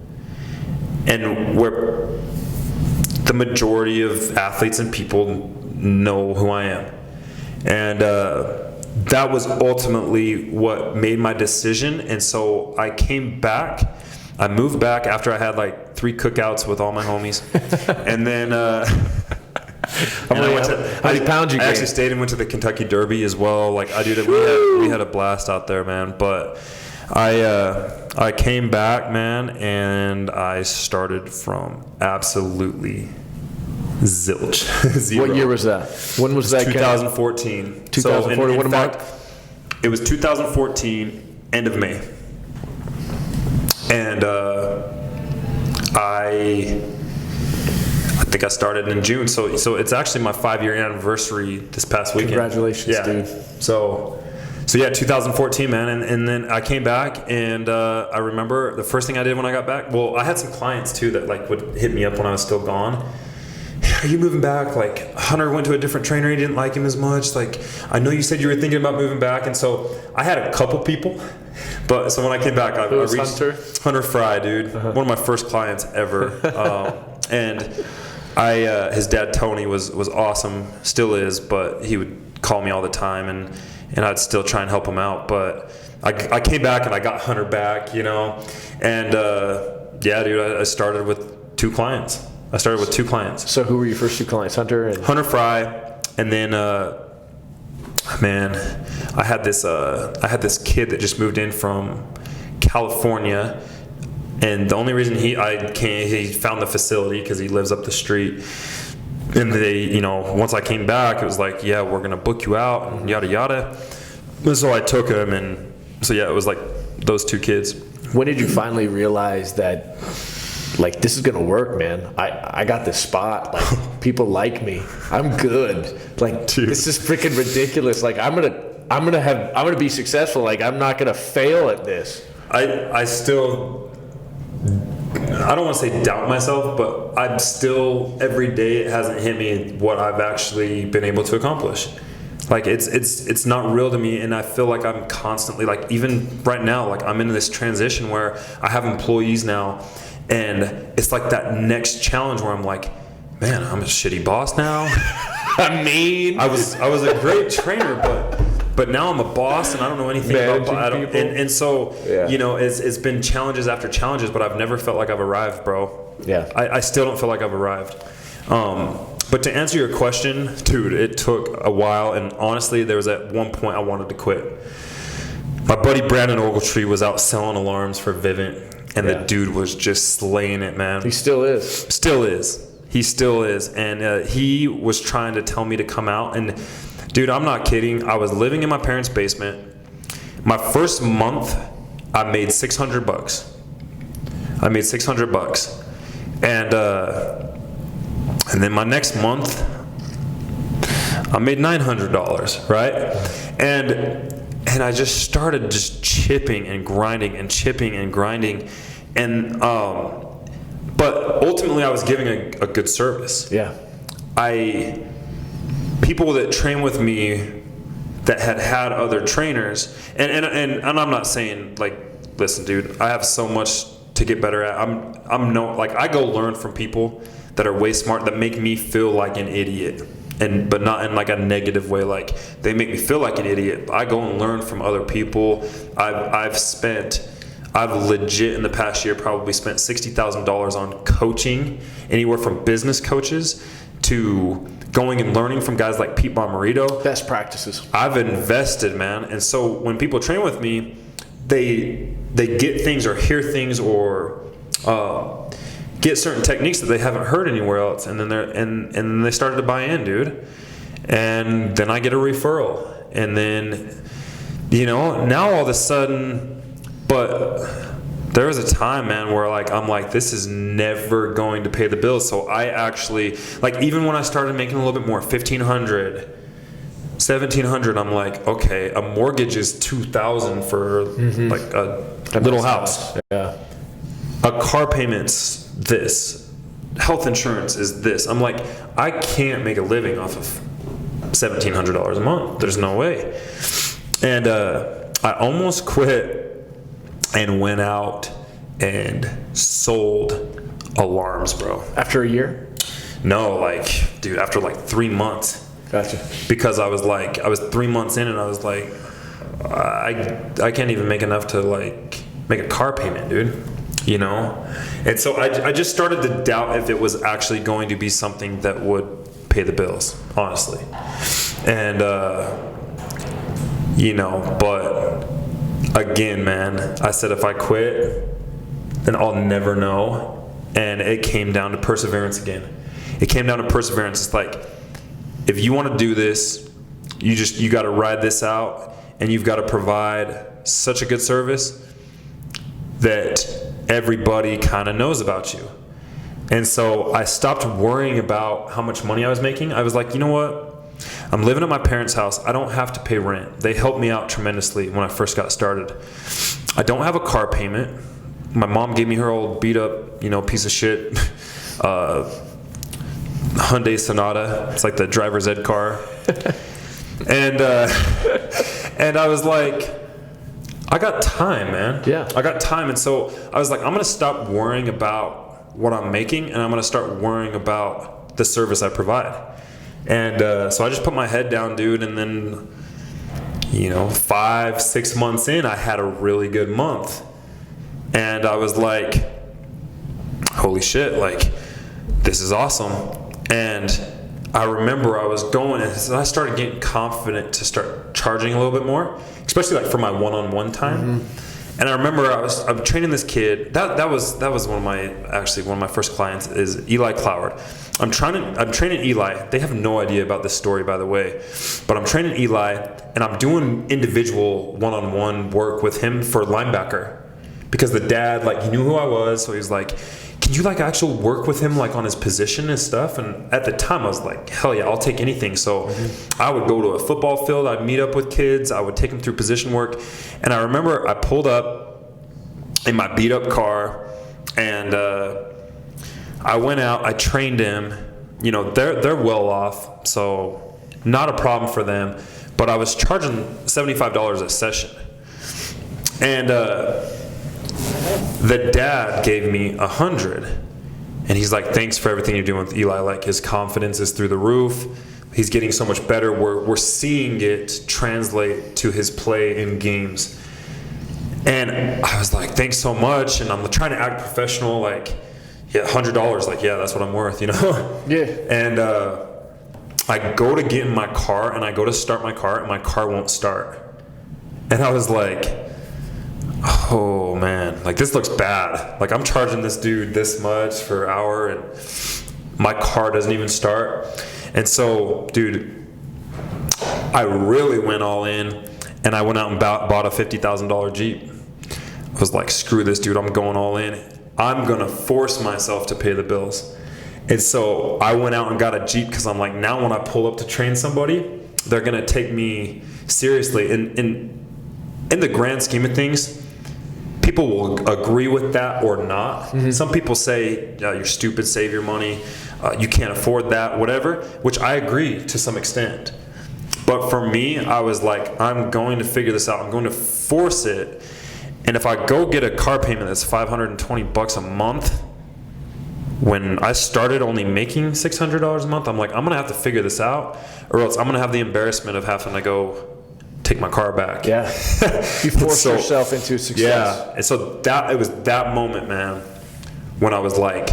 and where the majority of athletes and people know who I am. And that was ultimately what made my decision. And so I came back. I moved back after I had like 3 cookouts with all my homies. And then
how many pounds you gained?
I actually stayed and went to the Kentucky Derby as well. Like we had a blast out there, man. But I came back, man, and I started from absolutely zilch. Zero.
What year was that? When was that?
2014.
2014.
So
What
in
month?
fact, it was 2014, end of May. And I think I started in June. So it's actually my 5-year anniversary this past weekend.
Congratulations, dude.
So yeah, 2014, man. And then I came back, and I remember the first thing I did when I got back, well, I had some clients too that like would hit me up when I was still gone. Are you moving back? Like, Hunter went to a different trainer. He didn't like him as much. Like, I know you said you were thinking about moving back. And so I had a couple people. But so when I came back, I reached Hunter Fry, dude. One of my first clients ever. And his dad, Tony, was awesome. Still is. But he would call me all the time. And I'd still try and help him out. But I came back and I got Hunter back, you know. And, yeah, dude, I started with 2 clients.
So who were your first 2 clients? Hunter
Fry, and then man, I had this kid that just moved in from California, and the only reason he found the facility because he lives up the street. And they, you know, once I came back, it was like, yeah, we're gonna book you out, and yada yada. And so I took him, and so yeah, it was like those 2 kids.
When did you finally realize that, like, this is gonna work, man? I got this spot. Like, people like me. I'm good. Like, dude, this is freaking ridiculous. Like, I'm gonna be successful. Like, I'm not gonna fail at this.
I still I don't want to say doubt myself, but I'm still, every day it hasn't hit me what I've actually been able to accomplish. Like it's not real to me, and I feel like I'm constantly, like, even right now, like I'm in this transition where I have employees now, and it's like that next challenge where I'm like, man, I'm a shitty boss now.
I mean,
I was a great trainer, but now I'm a boss and I don't know anything about people. And so, you know, it's been challenges after challenges, but I've never felt like I've arrived, bro.
Yeah.
I still don't feel like I've arrived. But to answer your question, dude, it took a while, and honestly, there was at one point I wanted to quit. My buddy Brandon Ogletree was out selling alarms for Vivint, and the dude was just slaying it, man.
He still is.
Still is. He still is. And he was trying to tell me to come out, and dude, I'm not kidding. I was living in my parents' basement. My first month, I made $600. I made $600, and then my next month, I made $900, right? And I just started just chipping and grinding and chipping and grinding, and but ultimately I was giving a good service.
Yeah.
People that train with me that had other trainers, and I'm not saying, like, listen, dude, I have so much to get better at. I go learn from people that are way smart, that make me feel like an idiot, but not in like a negative way. Like, they make me feel like an idiot. I go and learn from other people. I've legit in the past year probably spent $60,000 on coaching, anywhere from business coaches to going and learning from guys like Pete Bomarito.
Best practices.
I've invested, man. And so when people train with me, they get things or hear things or get certain techniques that they haven't heard anywhere else, and then they started to buy in, dude. And then I get a referral, and then, you know, now all of a sudden, but there was a time, man, where I'm like, this is never going to pay the bills. So I actually, like, even when I started making a little bit more, $1,500, $1,700, I'm like, okay, a mortgage is $2,000 for like a little house.
Yeah.
A car payment's this. Health insurance is this. I'm like, I can't make a living off of $1,700 a month. There's no way. And I almost quit and went out and sold alarms, bro.
After a year?
No, like, dude, after like 3 months.
Gotcha.
Because I was 3 months in, and I was like, I can't even make enough to like make a car payment, dude. You know? And so I just started to doubt if it was actually going to be something that would pay the bills, honestly. And, you know, but again, man, I said if I quit, then I'll never know. And it came down to perseverance again. It came down to perseverance. It's like, if you want to do this, you got to ride this out, and you've got to provide such a good service that everybody kind of knows about you. And so I stopped worrying about how much money I was making. I was like, you know what? I'm living at my parents' house. I don't have to pay rent. They helped me out tremendously when I first got started. I don't have a car payment. My mom gave me her old beat up, piece of shit Hyundai Sonata. It's like the driver's ed car. And I was like, I got time, man.
Yeah.
I got time. And so I was like, I'm going to stop worrying about what I'm making, and I'm going to start worrying about the service I provide. And so I just put my head down, dude. And then, 5-6 months in, I had a really good month. And I was like, holy shit, like, this is awesome. And I remember I was going, and I started getting confident to start charging a little bit more, especially like for my one-on-one time. And I remember I'm training this kid. That was one of my first clients is Eli Cloward. I'm training Eli. They have no idea about this story, by the way, but I'm training Eli, and I'm doing individual one-on-one work with him for linebacker, because the dad, like, he knew who I was, so he was like, can you like actually work with him like on his position and stuff? And at the time I was like, hell yeah, I'll take anything. So I would go to a football field, I'd meet up with kids, I would take them through position work. And I remember I pulled up in my beat up car, And I went out, I trained him. You know, they're well off, so not a problem for them. But I was charging $75 a session. And the dad gave me $100. And he's like, thanks for everything you're doing with Eli. Like, his confidence is through the roof. He's getting so much better. We're seeing it translate to his play in games. And I was like, thanks so much. And I'm trying to act professional, like, yeah, $100, like, yeah, that's what I'm worth, you know?
Yeah.
And I go to get in my car, and I go to start my car, and my car won't start. And I was like, oh, man, like, this looks bad. Like, I'm charging this dude this much for an hour, and my car doesn't even start. And so, dude, I really went all in, and I went out and bought a $50,000 Jeep. I was like, screw this, dude, I'm going all in. I'm going to force myself to pay the bills. And so I went out and got a Jeep because I'm like, now when I pull up to train somebody, they're going to take me seriously. In the grand scheme of things, people will agree with that or not. Mm-hmm. Some people say, you're stupid, save your money, you can't afford that, whatever, which I agree to some extent. But for me, I was like, I'm going to figure this out. I'm going to force it. And if I go get a car payment that's $520 a month, when I started only making $600 a month, I'm like, I'm going to have to figure this out, or else I'm going to have the embarrassment of having to go take my car back.
Yeah. You force yourself into success.
Yeah. And so it was that moment, man, when I was like,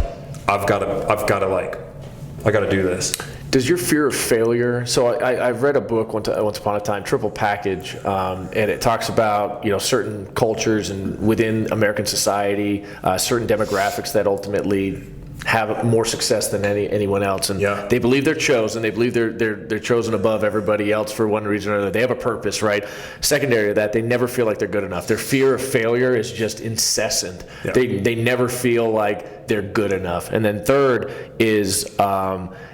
I got to do this.
Does your fear of failure? So I've read a book once upon a time, Triple Package, and it talks about, you know, certain cultures and within American society, certain demographics that ultimately have more success than anyone else, and they believe they're chosen. They believe they're chosen above everybody else for one reason or another. They have a purpose, right? Secondary to that, they never feel like they're good enough. Their fear of failure is just incessant. Yeah. They never feel like they're good enough. And then third is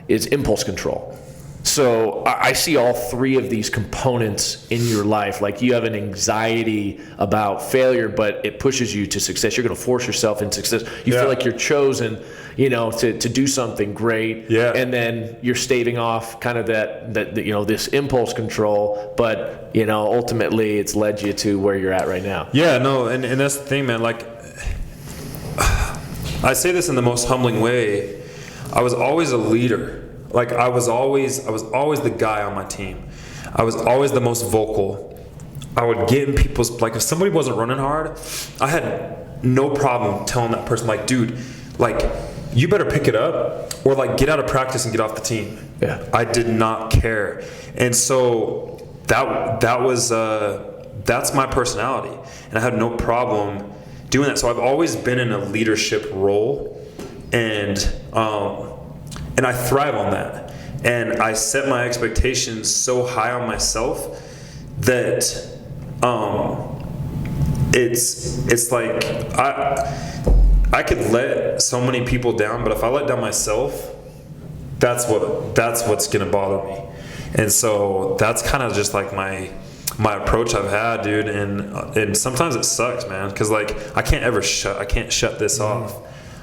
impulse control. So I see all three of these components in your life. Like, you have an anxiety about failure, but it pushes you to success. You're going to force yourself into success. You feel like you're chosen, you know, to do something great. Yeah. And then you're staving off kind of that you know, this impulse control, but, you know, ultimately it's led you to where you're at right now.
Yeah, no, and that's the thing, man. Like, I say this in the most humbling way. I was always a leader. Like, I was always the guy on my team. I was always the most vocal. I would get in people's, like, if somebody wasn't running hard, I had no problem telling that person, like, dude, like, you better pick it up, or, like, get out of practice and get off the team. Yeah. I did not care. And so that was that's my personality, and I had no problem doing that. So I've always been in a leadership role, and I thrive on that. And I set my expectations so high on myself that it's like I could let so many people down, but if I let down myself, that's what's gonna bother me. And so that's kind of just like my approach I've had, dude. And sometimes it sucks, man, because like I can't shut this off.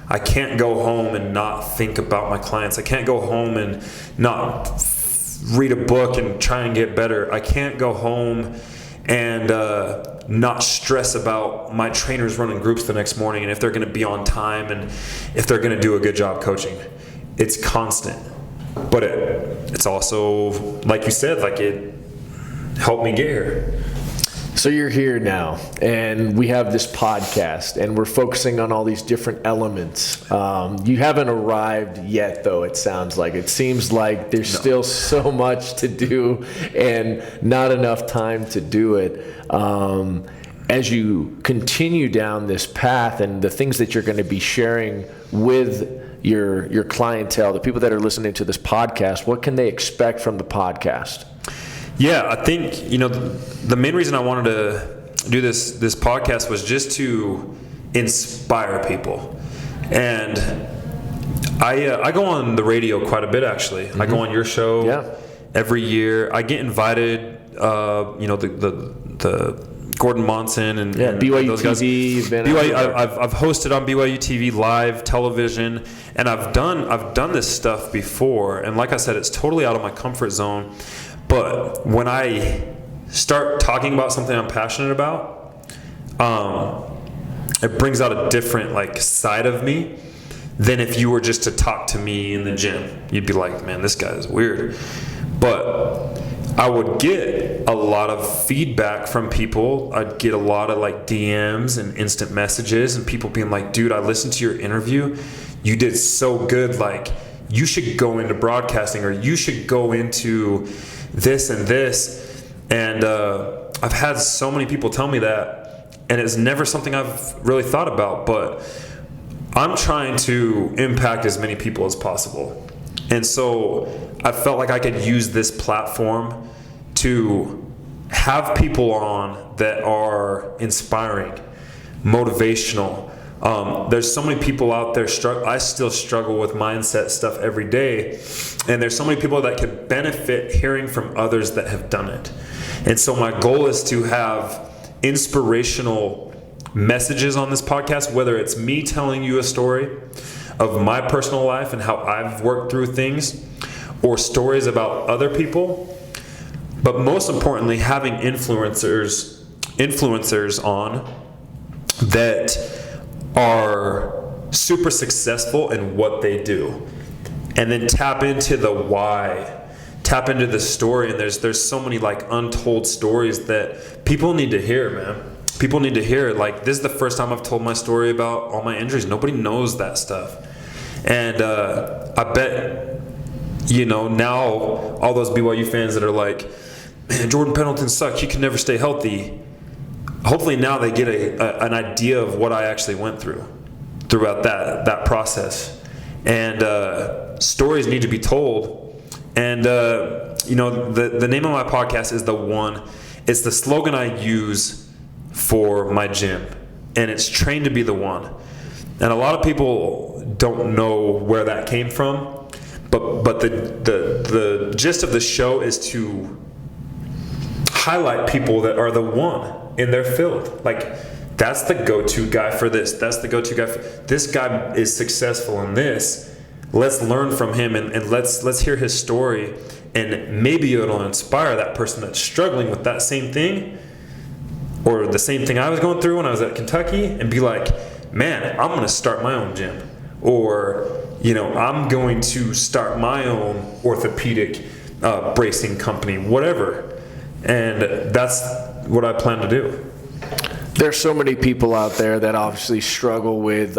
I can't go home and not think about my clients. I can't go home and not read a book and try and get better. I can't go home and not stress about my trainers running groups the next morning and if they're going to be on time and if they're going to do a good job coaching. It's constant. But it's also, like you said, like, it helped me get here.
So you're here now, and we have this podcast, and we're focusing on all these different elements. You haven't arrived yet, though, it sounds like. It seems like there's still so much to do and not enough time to do it. As you continue down this path and the things that you're going to be sharing with your clientele, the people that are listening to this podcast, what can they expect from the podcast?
Yeah, I think, you know, the main reason I wanted to do this podcast was just to inspire people. And I go on the radio quite a bit, actually. Mm-hmm. I go on your show every year. I get invited, you know, the Gordon Monson and
BYU
those guys.
TV. You've been
BYU, I've hosted on BYU TV live television, and I've done this stuff before. And like I said, it's totally out of my comfort zone. But when I start talking about something I'm passionate about, it brings out a different side of me than if you were just to talk to me in the gym. You'd be like, man, this guy is weird. But I would get a lot of feedback from people. I'd get a lot of DMs and instant messages and people being like, dude, I listened to your interview. You did so good. You should go into broadcasting, or you should go into this and this. And I've had so many people tell me that, and it's never something I've really thought about, but I'm trying to impact as many people as possible. And so I felt like I could use this platform to have people on that are inspiring, motivational. There's so many people out there. I still struggle with mindset stuff every day. And there's so many people that could benefit hearing from others that have done it. And so my goal is to have inspirational messages on this podcast, whether it's me telling you a story of my personal life and how I've worked through things, or stories about other people, but most importantly, having influencers on that are super successful in what they do, and then tap into the why, tap into the story. And there's so many untold stories that people need to hear, man. People need to hear. This is the first time I've told my story about all my injuries. Nobody knows that stuff. And I bet, now all those BYU fans that are like, man, Jordan Pendleton sucks, he can never stay healthy. Hopefully now they get an idea of what I actually went throughout that process. And stories need to be told. And, the name of my podcast is The One. It's the slogan I use for my gym. And it's trained to be the one. And a lot of people don't know where that came from, but the gist of the show is to highlight people that are the one in their field. That's the go-to guy for this. That's the go-to guy for this. Guy is successful in this. Let's learn from him and let's hear his story, and maybe it'll inspire that person that's struggling with that same thing, or the same thing I was going through when I was at Kentucky, and be like, man, I'm going to start my own gym. Or, I'm going to start my own orthopedic bracing company, whatever. And that's what I plan to do.
There's so many people out there that obviously struggle with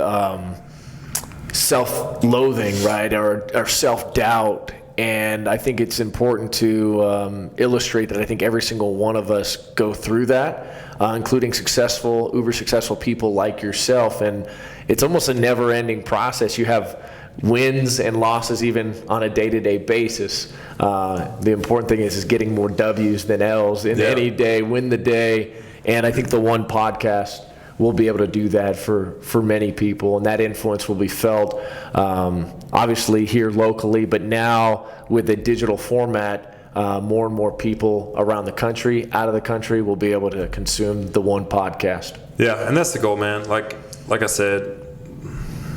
self-loathing, right, or self-doubt. And I think it's important to illustrate that I think every single one of us go through that, including uber successful people like yourself. And it's almost a never-ending process. You have wins and losses even on a day-to-day basis. The important thing is getting more W's than L's in any day, win the day. And I think the One podcast will be able to do that for many people, and that influence will be felt obviously here locally, but now with a digital format, more and more people around the country, out of the country, will be able to consume the One podcast.
Yeah, and that's the goal, man. Like I said,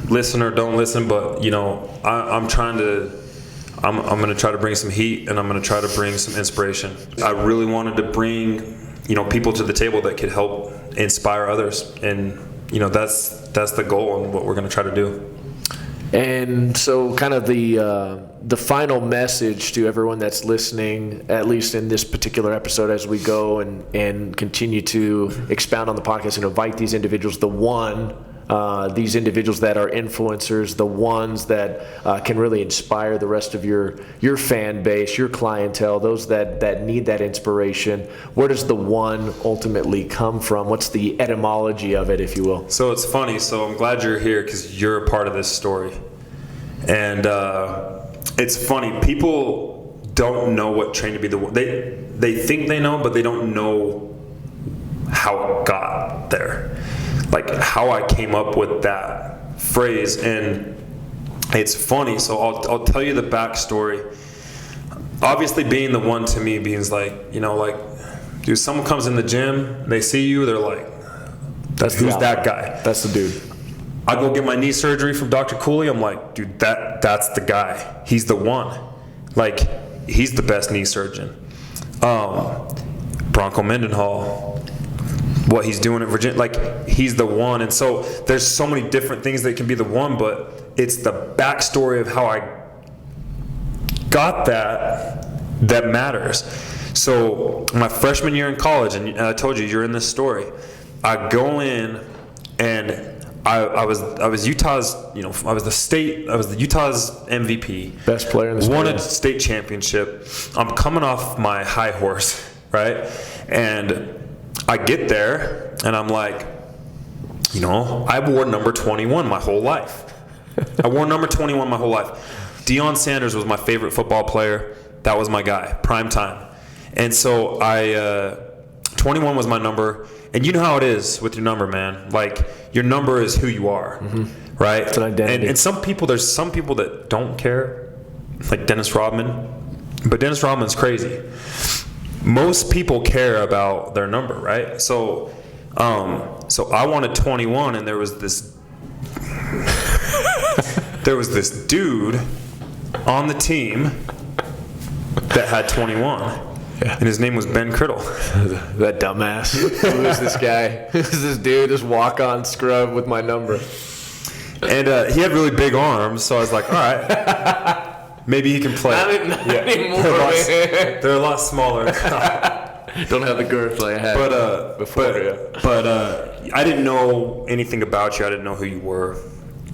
listen or don't listen, but I'm going to try to bring some heat, and I'm going to try to bring some inspiration. I really wanted to bring people to the table that could help inspire others, and that's the goal and what we're going to try to do.
And so kind of the final message to everyone that's listening, at least in this particular episode, as we go and continue to expound on the podcast and invite these individuals, these individuals that are influencers, the ones that can really inspire the rest of your fan base, your clientele, those that need that inspiration. Where does the one ultimately come from? What's the etymology of it, if you will?
So it's funny. So I'm glad you're here because you're a part of this story. And it's funny. People don't know what trained to be the one. They think they know, but they don't know how it got there. How I came up with that phrase. And it's funny. So I'll tell you the backstory. Obviously, being the one to me means Dude, someone comes in the gym, they see you, they're like, who's that guy?
That's the dude.
I go get my knee surgery from Dr. Cooley. I'm like, dude, that's the guy. He's the one. Like, he's the best knee surgeon. Bronco Mendenhall, what he's doing at Virginia, like, he's the one. And so there's so many different things that can be the one, but it's the backstory of how I got that matters. So my freshman year in college, and I told you, you're in this story, I go in and I was Utah's, I was the Utah's MVP.
Best player in the sport.
Won a state championship. I'm coming off my high horse, right? And I get there, and I'm like, I wore number 21 my whole life. I wore number 21 my whole life. Deion Sanders was my favorite football player. That was my guy, prime time. And so 21 was my number. And you know how it is with your number, man. Like, your number is who you are, right?
It's an identity.
And there's some people that don't care, like Dennis Rodman. But Dennis Rodman's crazy. Most people care about their number, right? So I wanted 21, and there was this dude on the team that had 21. Yeah. And his name was Ben Criddle.
That dumbass. Who is this guy? Who's this dude, this walk-on scrub with my number?
And he had really big arms, so I was like, all right, maybe he can play.
Not anymore.
They're a lot smaller.
Don't have the girth like I had before.
But I didn't know anything about you. I didn't know who you were.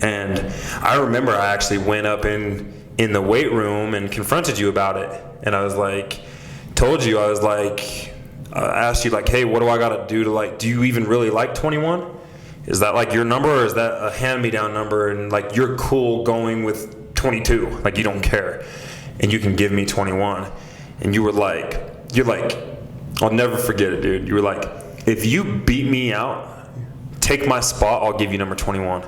And I remember I actually went up in the weight room and confronted you about it. And I was like, I asked you, like, hey, what do I got to do to, like, do you even really like 21? Is that, like, your number, or is that a hand-me-down number, and, like, you're cool going with 22, like, you don't care, and you can give me 21? And you're like, I'll never forget it, dude. You were like, if you beat me out, take my spot, I'll give you number 21.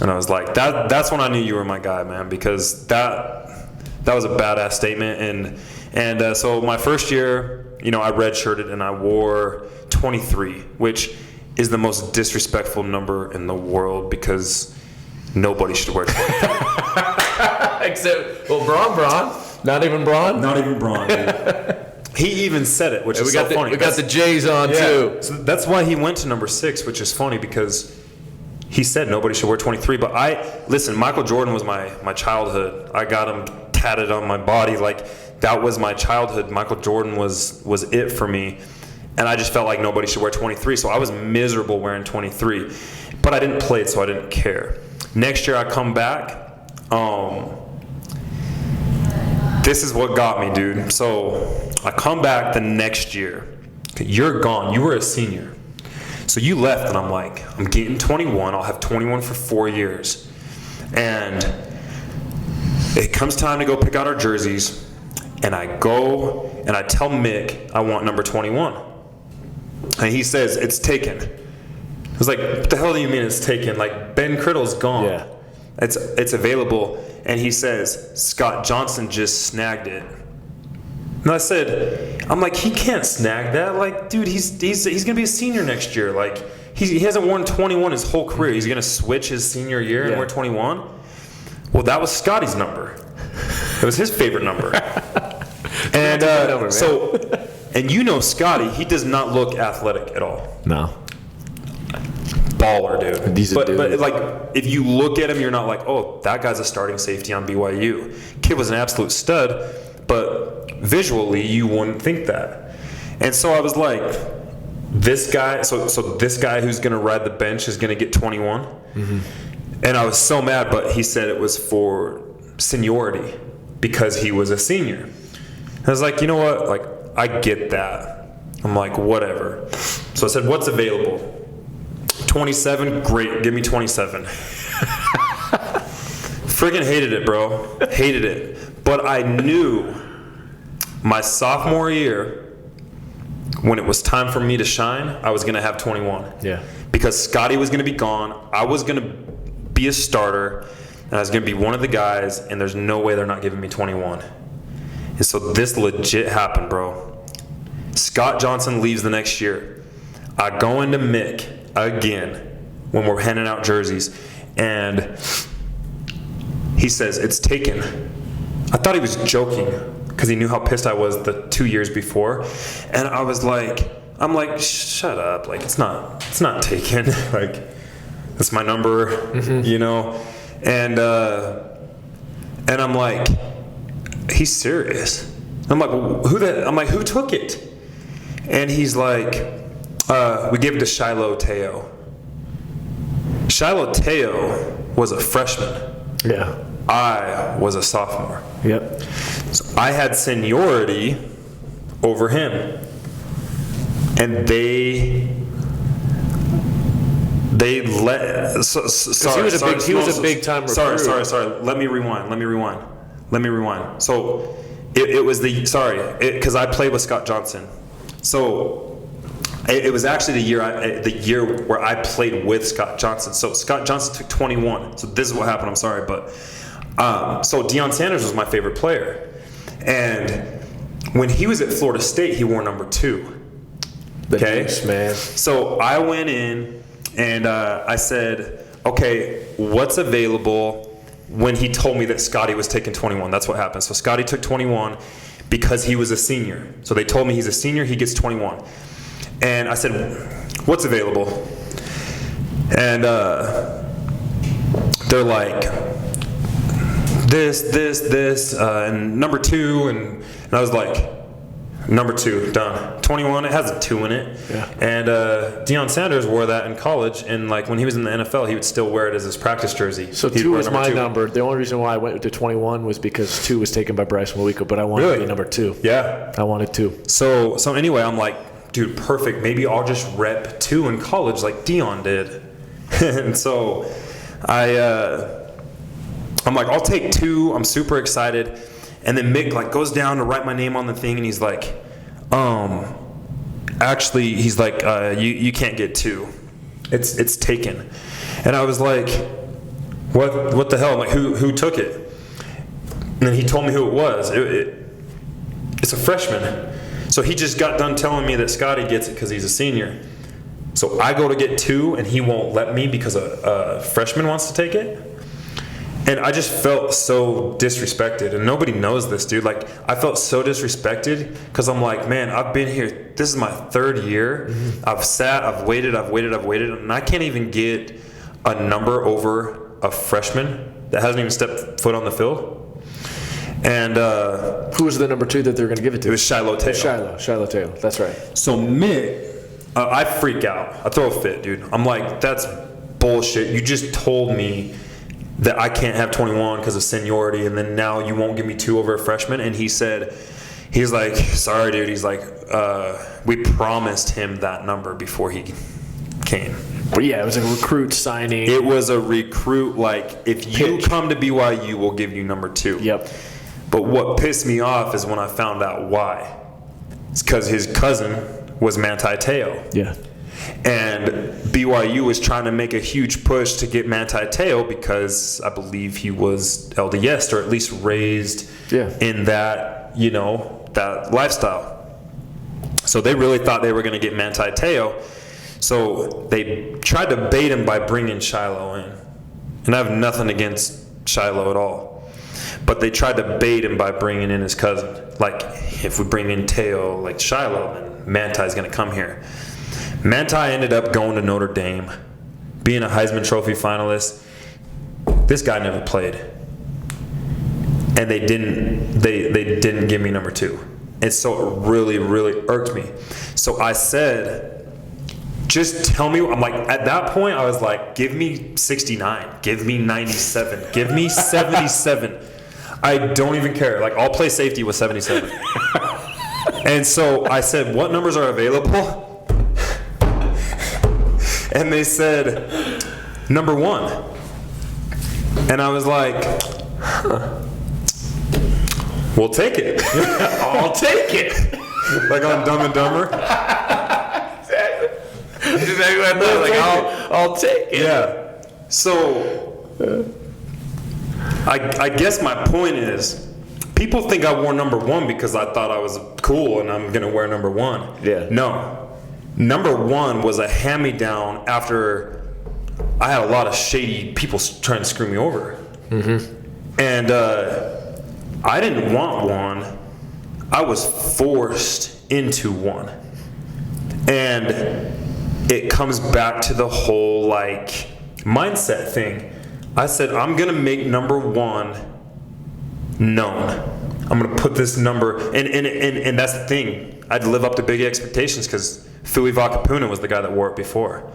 And I was like, that's when I knew you were my guy, man, because that was a badass statement. And so my first year, I redshirted and I wore 23, which is the most disrespectful number in the world because nobody should wear 23.
Except, Braun. Not even Braun?
Not even Braun, dude. He even said it, which is so funny.
We got the J's on, too.
So that's why he went to number 6, which is funny because he said nobody should wear 23. But listen, Michael Jordan was my childhood. I got him tatted on my body. Like, that was my childhood. Michael Jordan was it for me. And I just felt like nobody should wear 23. So I was miserable wearing 23. But I didn't play it, so I didn't care. Next year I come back. This is what got me, dude. So I come back the next year. You're gone. You were a senior. So you left, and I'm like, I'm getting 21. I'll have 21 for 4 years. And it comes time to go pick out our jerseys. And I go, and I tell Mick I want number 21. And he says, it's taken. I was like, what the hell do you mean it's taken? Like, Ben Criddle's gone.
Yeah.
It's available. And he says, Scott Johnson just snagged it. And I said, I'm like, he can't snag that. Like, dude, he's going to be a senior next year. Like, he hasn't worn 21 his whole career. He's going to switch his senior year and wear 21? Well, that was Scotty's number. It was his favorite number. And and Scotty, he does not look athletic at all.
No.
Baller, dude.
He's a dude.
But like, if you look at him, you're not like, oh, that guy's a starting safety on BYU. Kid was an absolute stud, but visually, you wouldn't think that. And so I was like, this guy, so this guy who's going to ride the bench is going to get 21? Mm-hmm. And I was so mad, but he said it was for seniority because he was a senior. I was like, you know what? Like, I get that. I'm like, whatever. So I said, what's available? 27? Great. Give me 27. Friggin' hated it, bro. Hated it. But I knew my sophomore year, when it was time for me to shine, I was going to have 21.
Yeah.
Because Scotty was going to be gone. I was going to be a starter. And I was going to be one of the guys. And there's no way they're not giving me 21. And so this legit happened, bro. Scott Johnson leaves the next year. I go into Mick again when we're handing out jerseys, and he says, it's taken. I thought he was joking because he knew how pissed I was the 2 years before. And I was like, shut up. Like, it's not taken. Like, that's my number, you know? And I'm like, he's serious. I'm like, who took it? And he's like, we gave it to Shiloh Teo. Shiloh Teo was a freshman.
Yeah.
I was a sophomore.
Yep.
So I had seniority over him. And they let.
He was a big time recruit.
Sorry. Let me rewind. So it was because I played with Scott Johnson. So it was actually the year where I played with Scott Johnson. So Scott Johnson took 21. So this is what happened. I'm sorry, but so Deion Sanders was my favorite player, and when he was at Florida State, he wore number 2. Okay,
man.
So I went in and I said, okay, what's available? When he told me that Scotty was taking 21, that's what happened. So Scotty took 21 because he was a senior. So they told me he's a senior, he gets 21. And I said, what's available? And they're like, this, and number 2. And I was like, number 2, done. 21, it has a 2 in it.
Yeah.
And Deion Sanders wore that in college, and like when he was in the NFL, he would still wear it as his practice jersey.
So 2 was my number. The only reason why I went to 21 was because 2 was taken by Bryce Malico, but I wanted to be number 2.
Yeah.
I wanted 2.
So anyway, I'm like, dude, perfect. Maybe I'll just rep 2 in college like Deion did. And so I'm like, I'll take 2. I'm super excited. And then Mick like goes down to write my name on the thing, and he's like, actually, he's like, you can't get 2. It's taken. And I was like, what the hell? I'm like, who took it? And then he told me who it was. It's a freshman. So he just got done telling me that Scotty gets it because he's a senior. So I go to get 2, and he won't let me because a freshman wants to take it. And I just felt so disrespected. And nobody knows this, dude. Like, I felt so disrespected because I'm like, man, I've been here. This is my 3rd year. Mm-hmm. I've sat, I've waited, and I can't even get a number over a freshman that hasn't even stepped foot on the field. And
who was the number 2 that they were going to give it to?
It was Shiloh Teo.
Shiloh Teo. That's right.
So Mick, I freak out. I throw a fit, dude. I'm like, that's bullshit. You just told me that I can't have 21 because of seniority, and then now you won't give me 2 over a freshman. And he's like, sorry, dude. He's like, we promised him that number before he came.
But yeah, it was a recruit signing.
It was a recruit, like, if you come to BYU, we'll give you number 2.
Yep.
But what pissed me off is when I found out why. It's because his cousin was Manti Te'o.
Yeah.
And BYU was trying to make a huge push to get Manti Te'o because I believe he was LDS, or at least raised in that, that lifestyle. So they really thought they were going to get Manti Te'o. So they tried to bait him by bringing Shiloh in. And I have nothing against Shiloh at all. But they tried to bait him by bringing in his cousin. Like, if we bring in Teo, like Shiloh, then Manti's going to come here. Manti ended up going to Notre Dame, being a Heisman Trophy finalist. This guy never played. And they didn't give me number 2. And so it really, really irked me. So I said, just tell me. I'm like, at that point, I was like, give me 69. Give me 97. Give me 77. I don't even care. Like, I'll play safety with 77. And so I said, what numbers are available? And they said, number 1. And I was like, we'll take it. I'll take it. Like on Dumb and Dumber.
Exactly what I thought. Like, I'll take it.
Yeah. So I guess my point is, people think I wore number 1 because I thought I was cool and I'm going to wear number 1.
Yeah.
No. Number 1 was a hand-me-down after I had a lot of shady people trying to screw me over. Mm-hmm. And I didn't want 1. I was forced into 1. And it comes back to the whole, like, mindset thing. I said, I'm going to make number 1 known. I'm going to put this number, and that's the thing. I'd live up to big expectations because Fui Vakapuna was the guy that wore it before.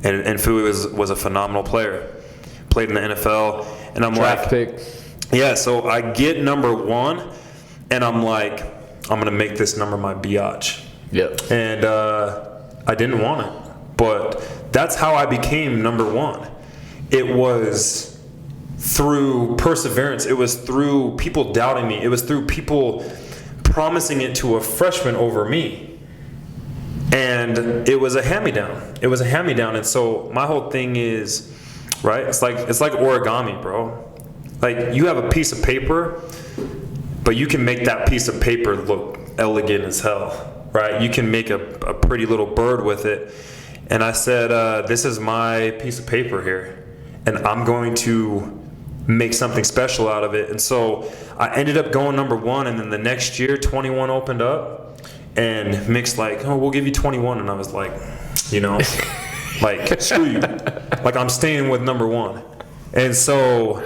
And Fui was a phenomenal player. Played in the NFL. And I'm
Draft pick.
Yeah, so I get number 1, and I'm like, I'm going to make this number my biatch.
Yep.
And I didn't want it. But that's how I became number 1. It was through perseverance. It was through people doubting me. It was through people promising it to a freshman over me. And it was a hand-me-down. It was a hand-me-down. And so my whole thing is, right, it's like origami, bro. Like, you have a piece of paper, but you can make that piece of paper look elegant as hell, right? You can make a pretty little bird with it. And I said, this is my piece of paper here, and I'm going to make something special out of it. And so I ended up going number 1, and then the next year, 21 opened up, and Mick's like, oh, we'll give you 21. And I was like, like, screw you. Like, I'm staying with number 1. And so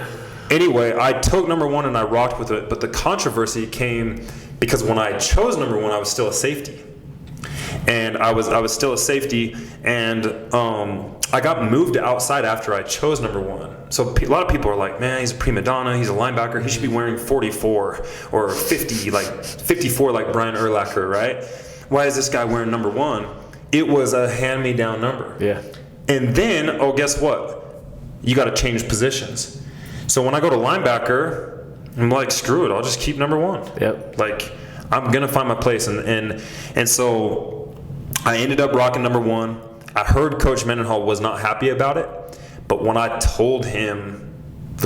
anyway, I took number 1 and I rocked with it. But the controversy came because when I chose number 1, I was still a safety. And I was still a safety, and I got moved outside after I chose number 1. So a lot of people are like, man, he's a prima donna, he's a linebacker, he should be wearing 44 or 50, like 54 like Brian Urlacher, right? Why is this guy wearing number 1? It was a hand-me-down number.
Yeah. And
then, guess what? You got to change positions. So when I go to linebacker, I'm like, screw it, I'll just keep number 1.
Yep.
Like, I'm going to find my place. And so I ended up rocking number 1. I heard Coach Mendenhall was not happy about it. But when I told him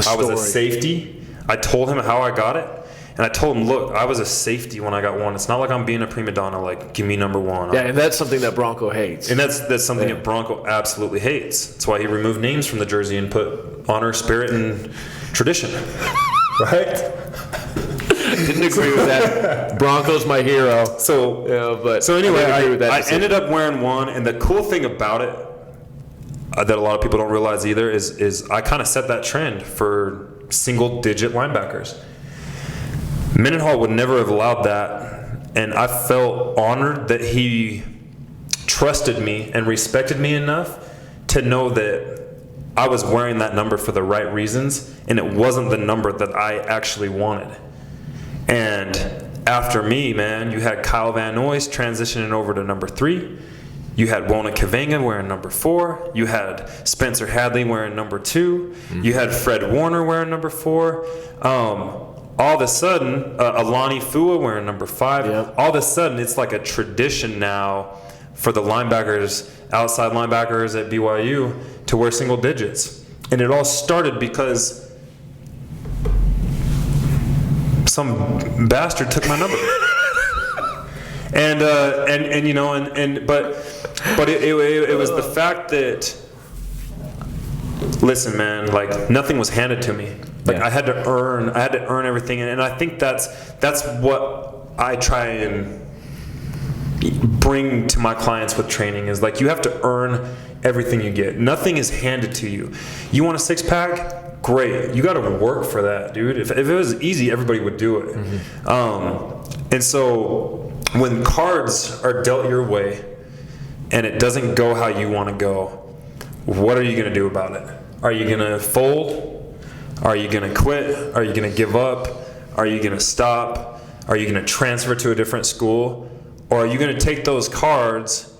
I was a safety, I told him how I got it. And I told him, look, I was a safety when I got 1. It's not like I'm being a prima donna, like, give me number 1.
Yeah, and that's something that Bronco hates.
And that's something that Bronco absolutely hates. That's why he removed names from the jersey and put honor, spirit, and tradition. Right?
Didn't agree with that. Bronco's my hero.
So anyway, I ended up wearing 1, and the cool thing about it that a lot of people don't realize either is I kind of set that trend for single-digit linebackers. Mendenhall would never have allowed that, and I felt honored that he trusted me and respected me enough to know that I was wearing that number for the right reasons, and it wasn't the number that I actually wanted. And after me, man, you had Kyle Van Noy's transitioning over to number 3. You had Wona Kavenga wearing number 4. You had Spencer Hadley wearing number 2. Mm-hmm. You had Fred Warner wearing number 4. All of a sudden, Alani Fua wearing number 5. Yep. All of a sudden, it's like a tradition now for the linebackers, outside linebackers at BYU, to wear single digits. And it all started because some bastard took my number. But it was the fact that, listen, man, like, nothing was handed to me. Like, I had to earn everything, and I think that's what I try and bring to my clients with training is, like, you have to earn everything you get. Nothing is handed to you. You want a 6-pack? Great. You got to work for that, dude. If it was easy, everybody would do it. Mm-hmm. And so when cards are dealt your way and it doesn't go how you want to go, what are you going to do about it? Are you going to fold? Are you going to quit? Are you going to give up? Are you going to stop? Are you going to transfer to a different school? Or are you going to take those cards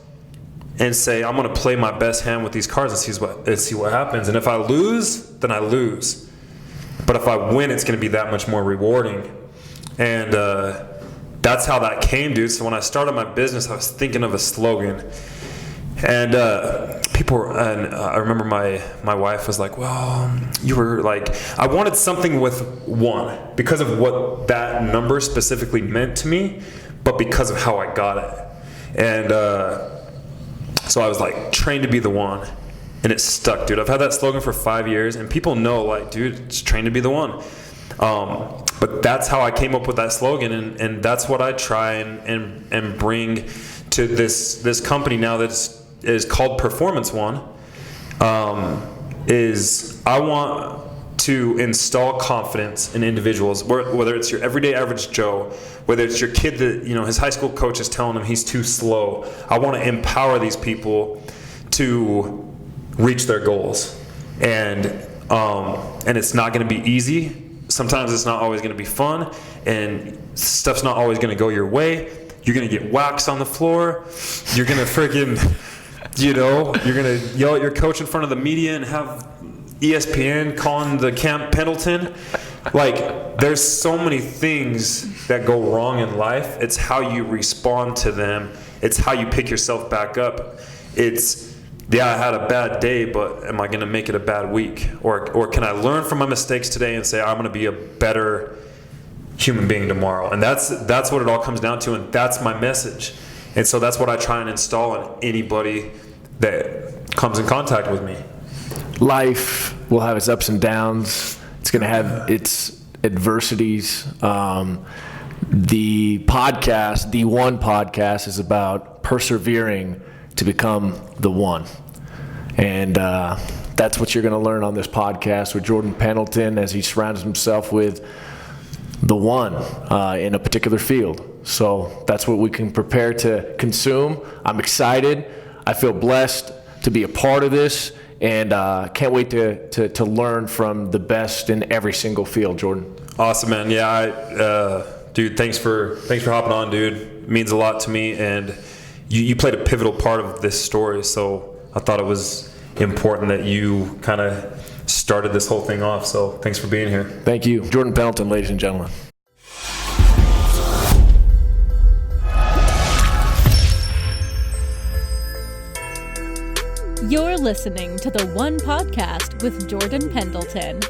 and say, I'm going to play my best hand with these cards and see what happens. And if I lose, then I lose. But if I win, it's going to be that much more rewarding. And that's how that came, dude. So when I started my business, I was thinking of a slogan. And and I remember my wife was like, well, you were like, I wanted something with 1 because of what that number specifically meant to me, but because of how I got it. And so I was like, trained to be the one. And it stuck, dude. I've had that slogan for 5 years, and people know, like, dude, it's trained to be the one. But that's how I came up with that slogan, and that's what I try and bring to this company now that is called Performance One. Is I want to install confidence in individuals, whether it's your everyday average Joe, whether it's your kid that, his high school coach is telling him he's too slow. I want to empower these people to reach their goals. And it's not going to be easy. Sometimes it's not always going to be fun, and stuff's not always going to go your way. You're going to get waxed on the floor. You're going to freaking, you're going to yell at your coach in front of the media and have ESPN calling the camp Pendleton. Like, there's so many things that go wrong in life. It's how you respond to them. It's how you pick yourself back up. I had a bad day, but am I going to make it a bad week? Or can I learn from my mistakes today and say, I'm going to be a better human being tomorrow? And that's what it all comes down to, and that's my message. And so that's what I try and install in anybody that comes in contact with me.
Life will have its ups and downs. It's going to have its adversities. The podcast, the One Podcast, is about persevering to become the one. And that's what you're going to learn on this podcast with Jordan Pendleton as he surrounds himself with the one in a particular field. So that's what we can prepare to consume. I'm excited. I feel blessed to be a part of this, and can't wait to learn from the best in every single field, Jordan.
Awesome, man. Yeah, dude, thanks for hopping on, dude. It means a lot to me, and you played a pivotal part of this story, so I thought it was important that you kind of started this whole thing off. So thanks for being here.
Thank you. Jordan Pendleton, ladies and gentlemen.
You're listening to the One Podcast with Jordan Pendleton.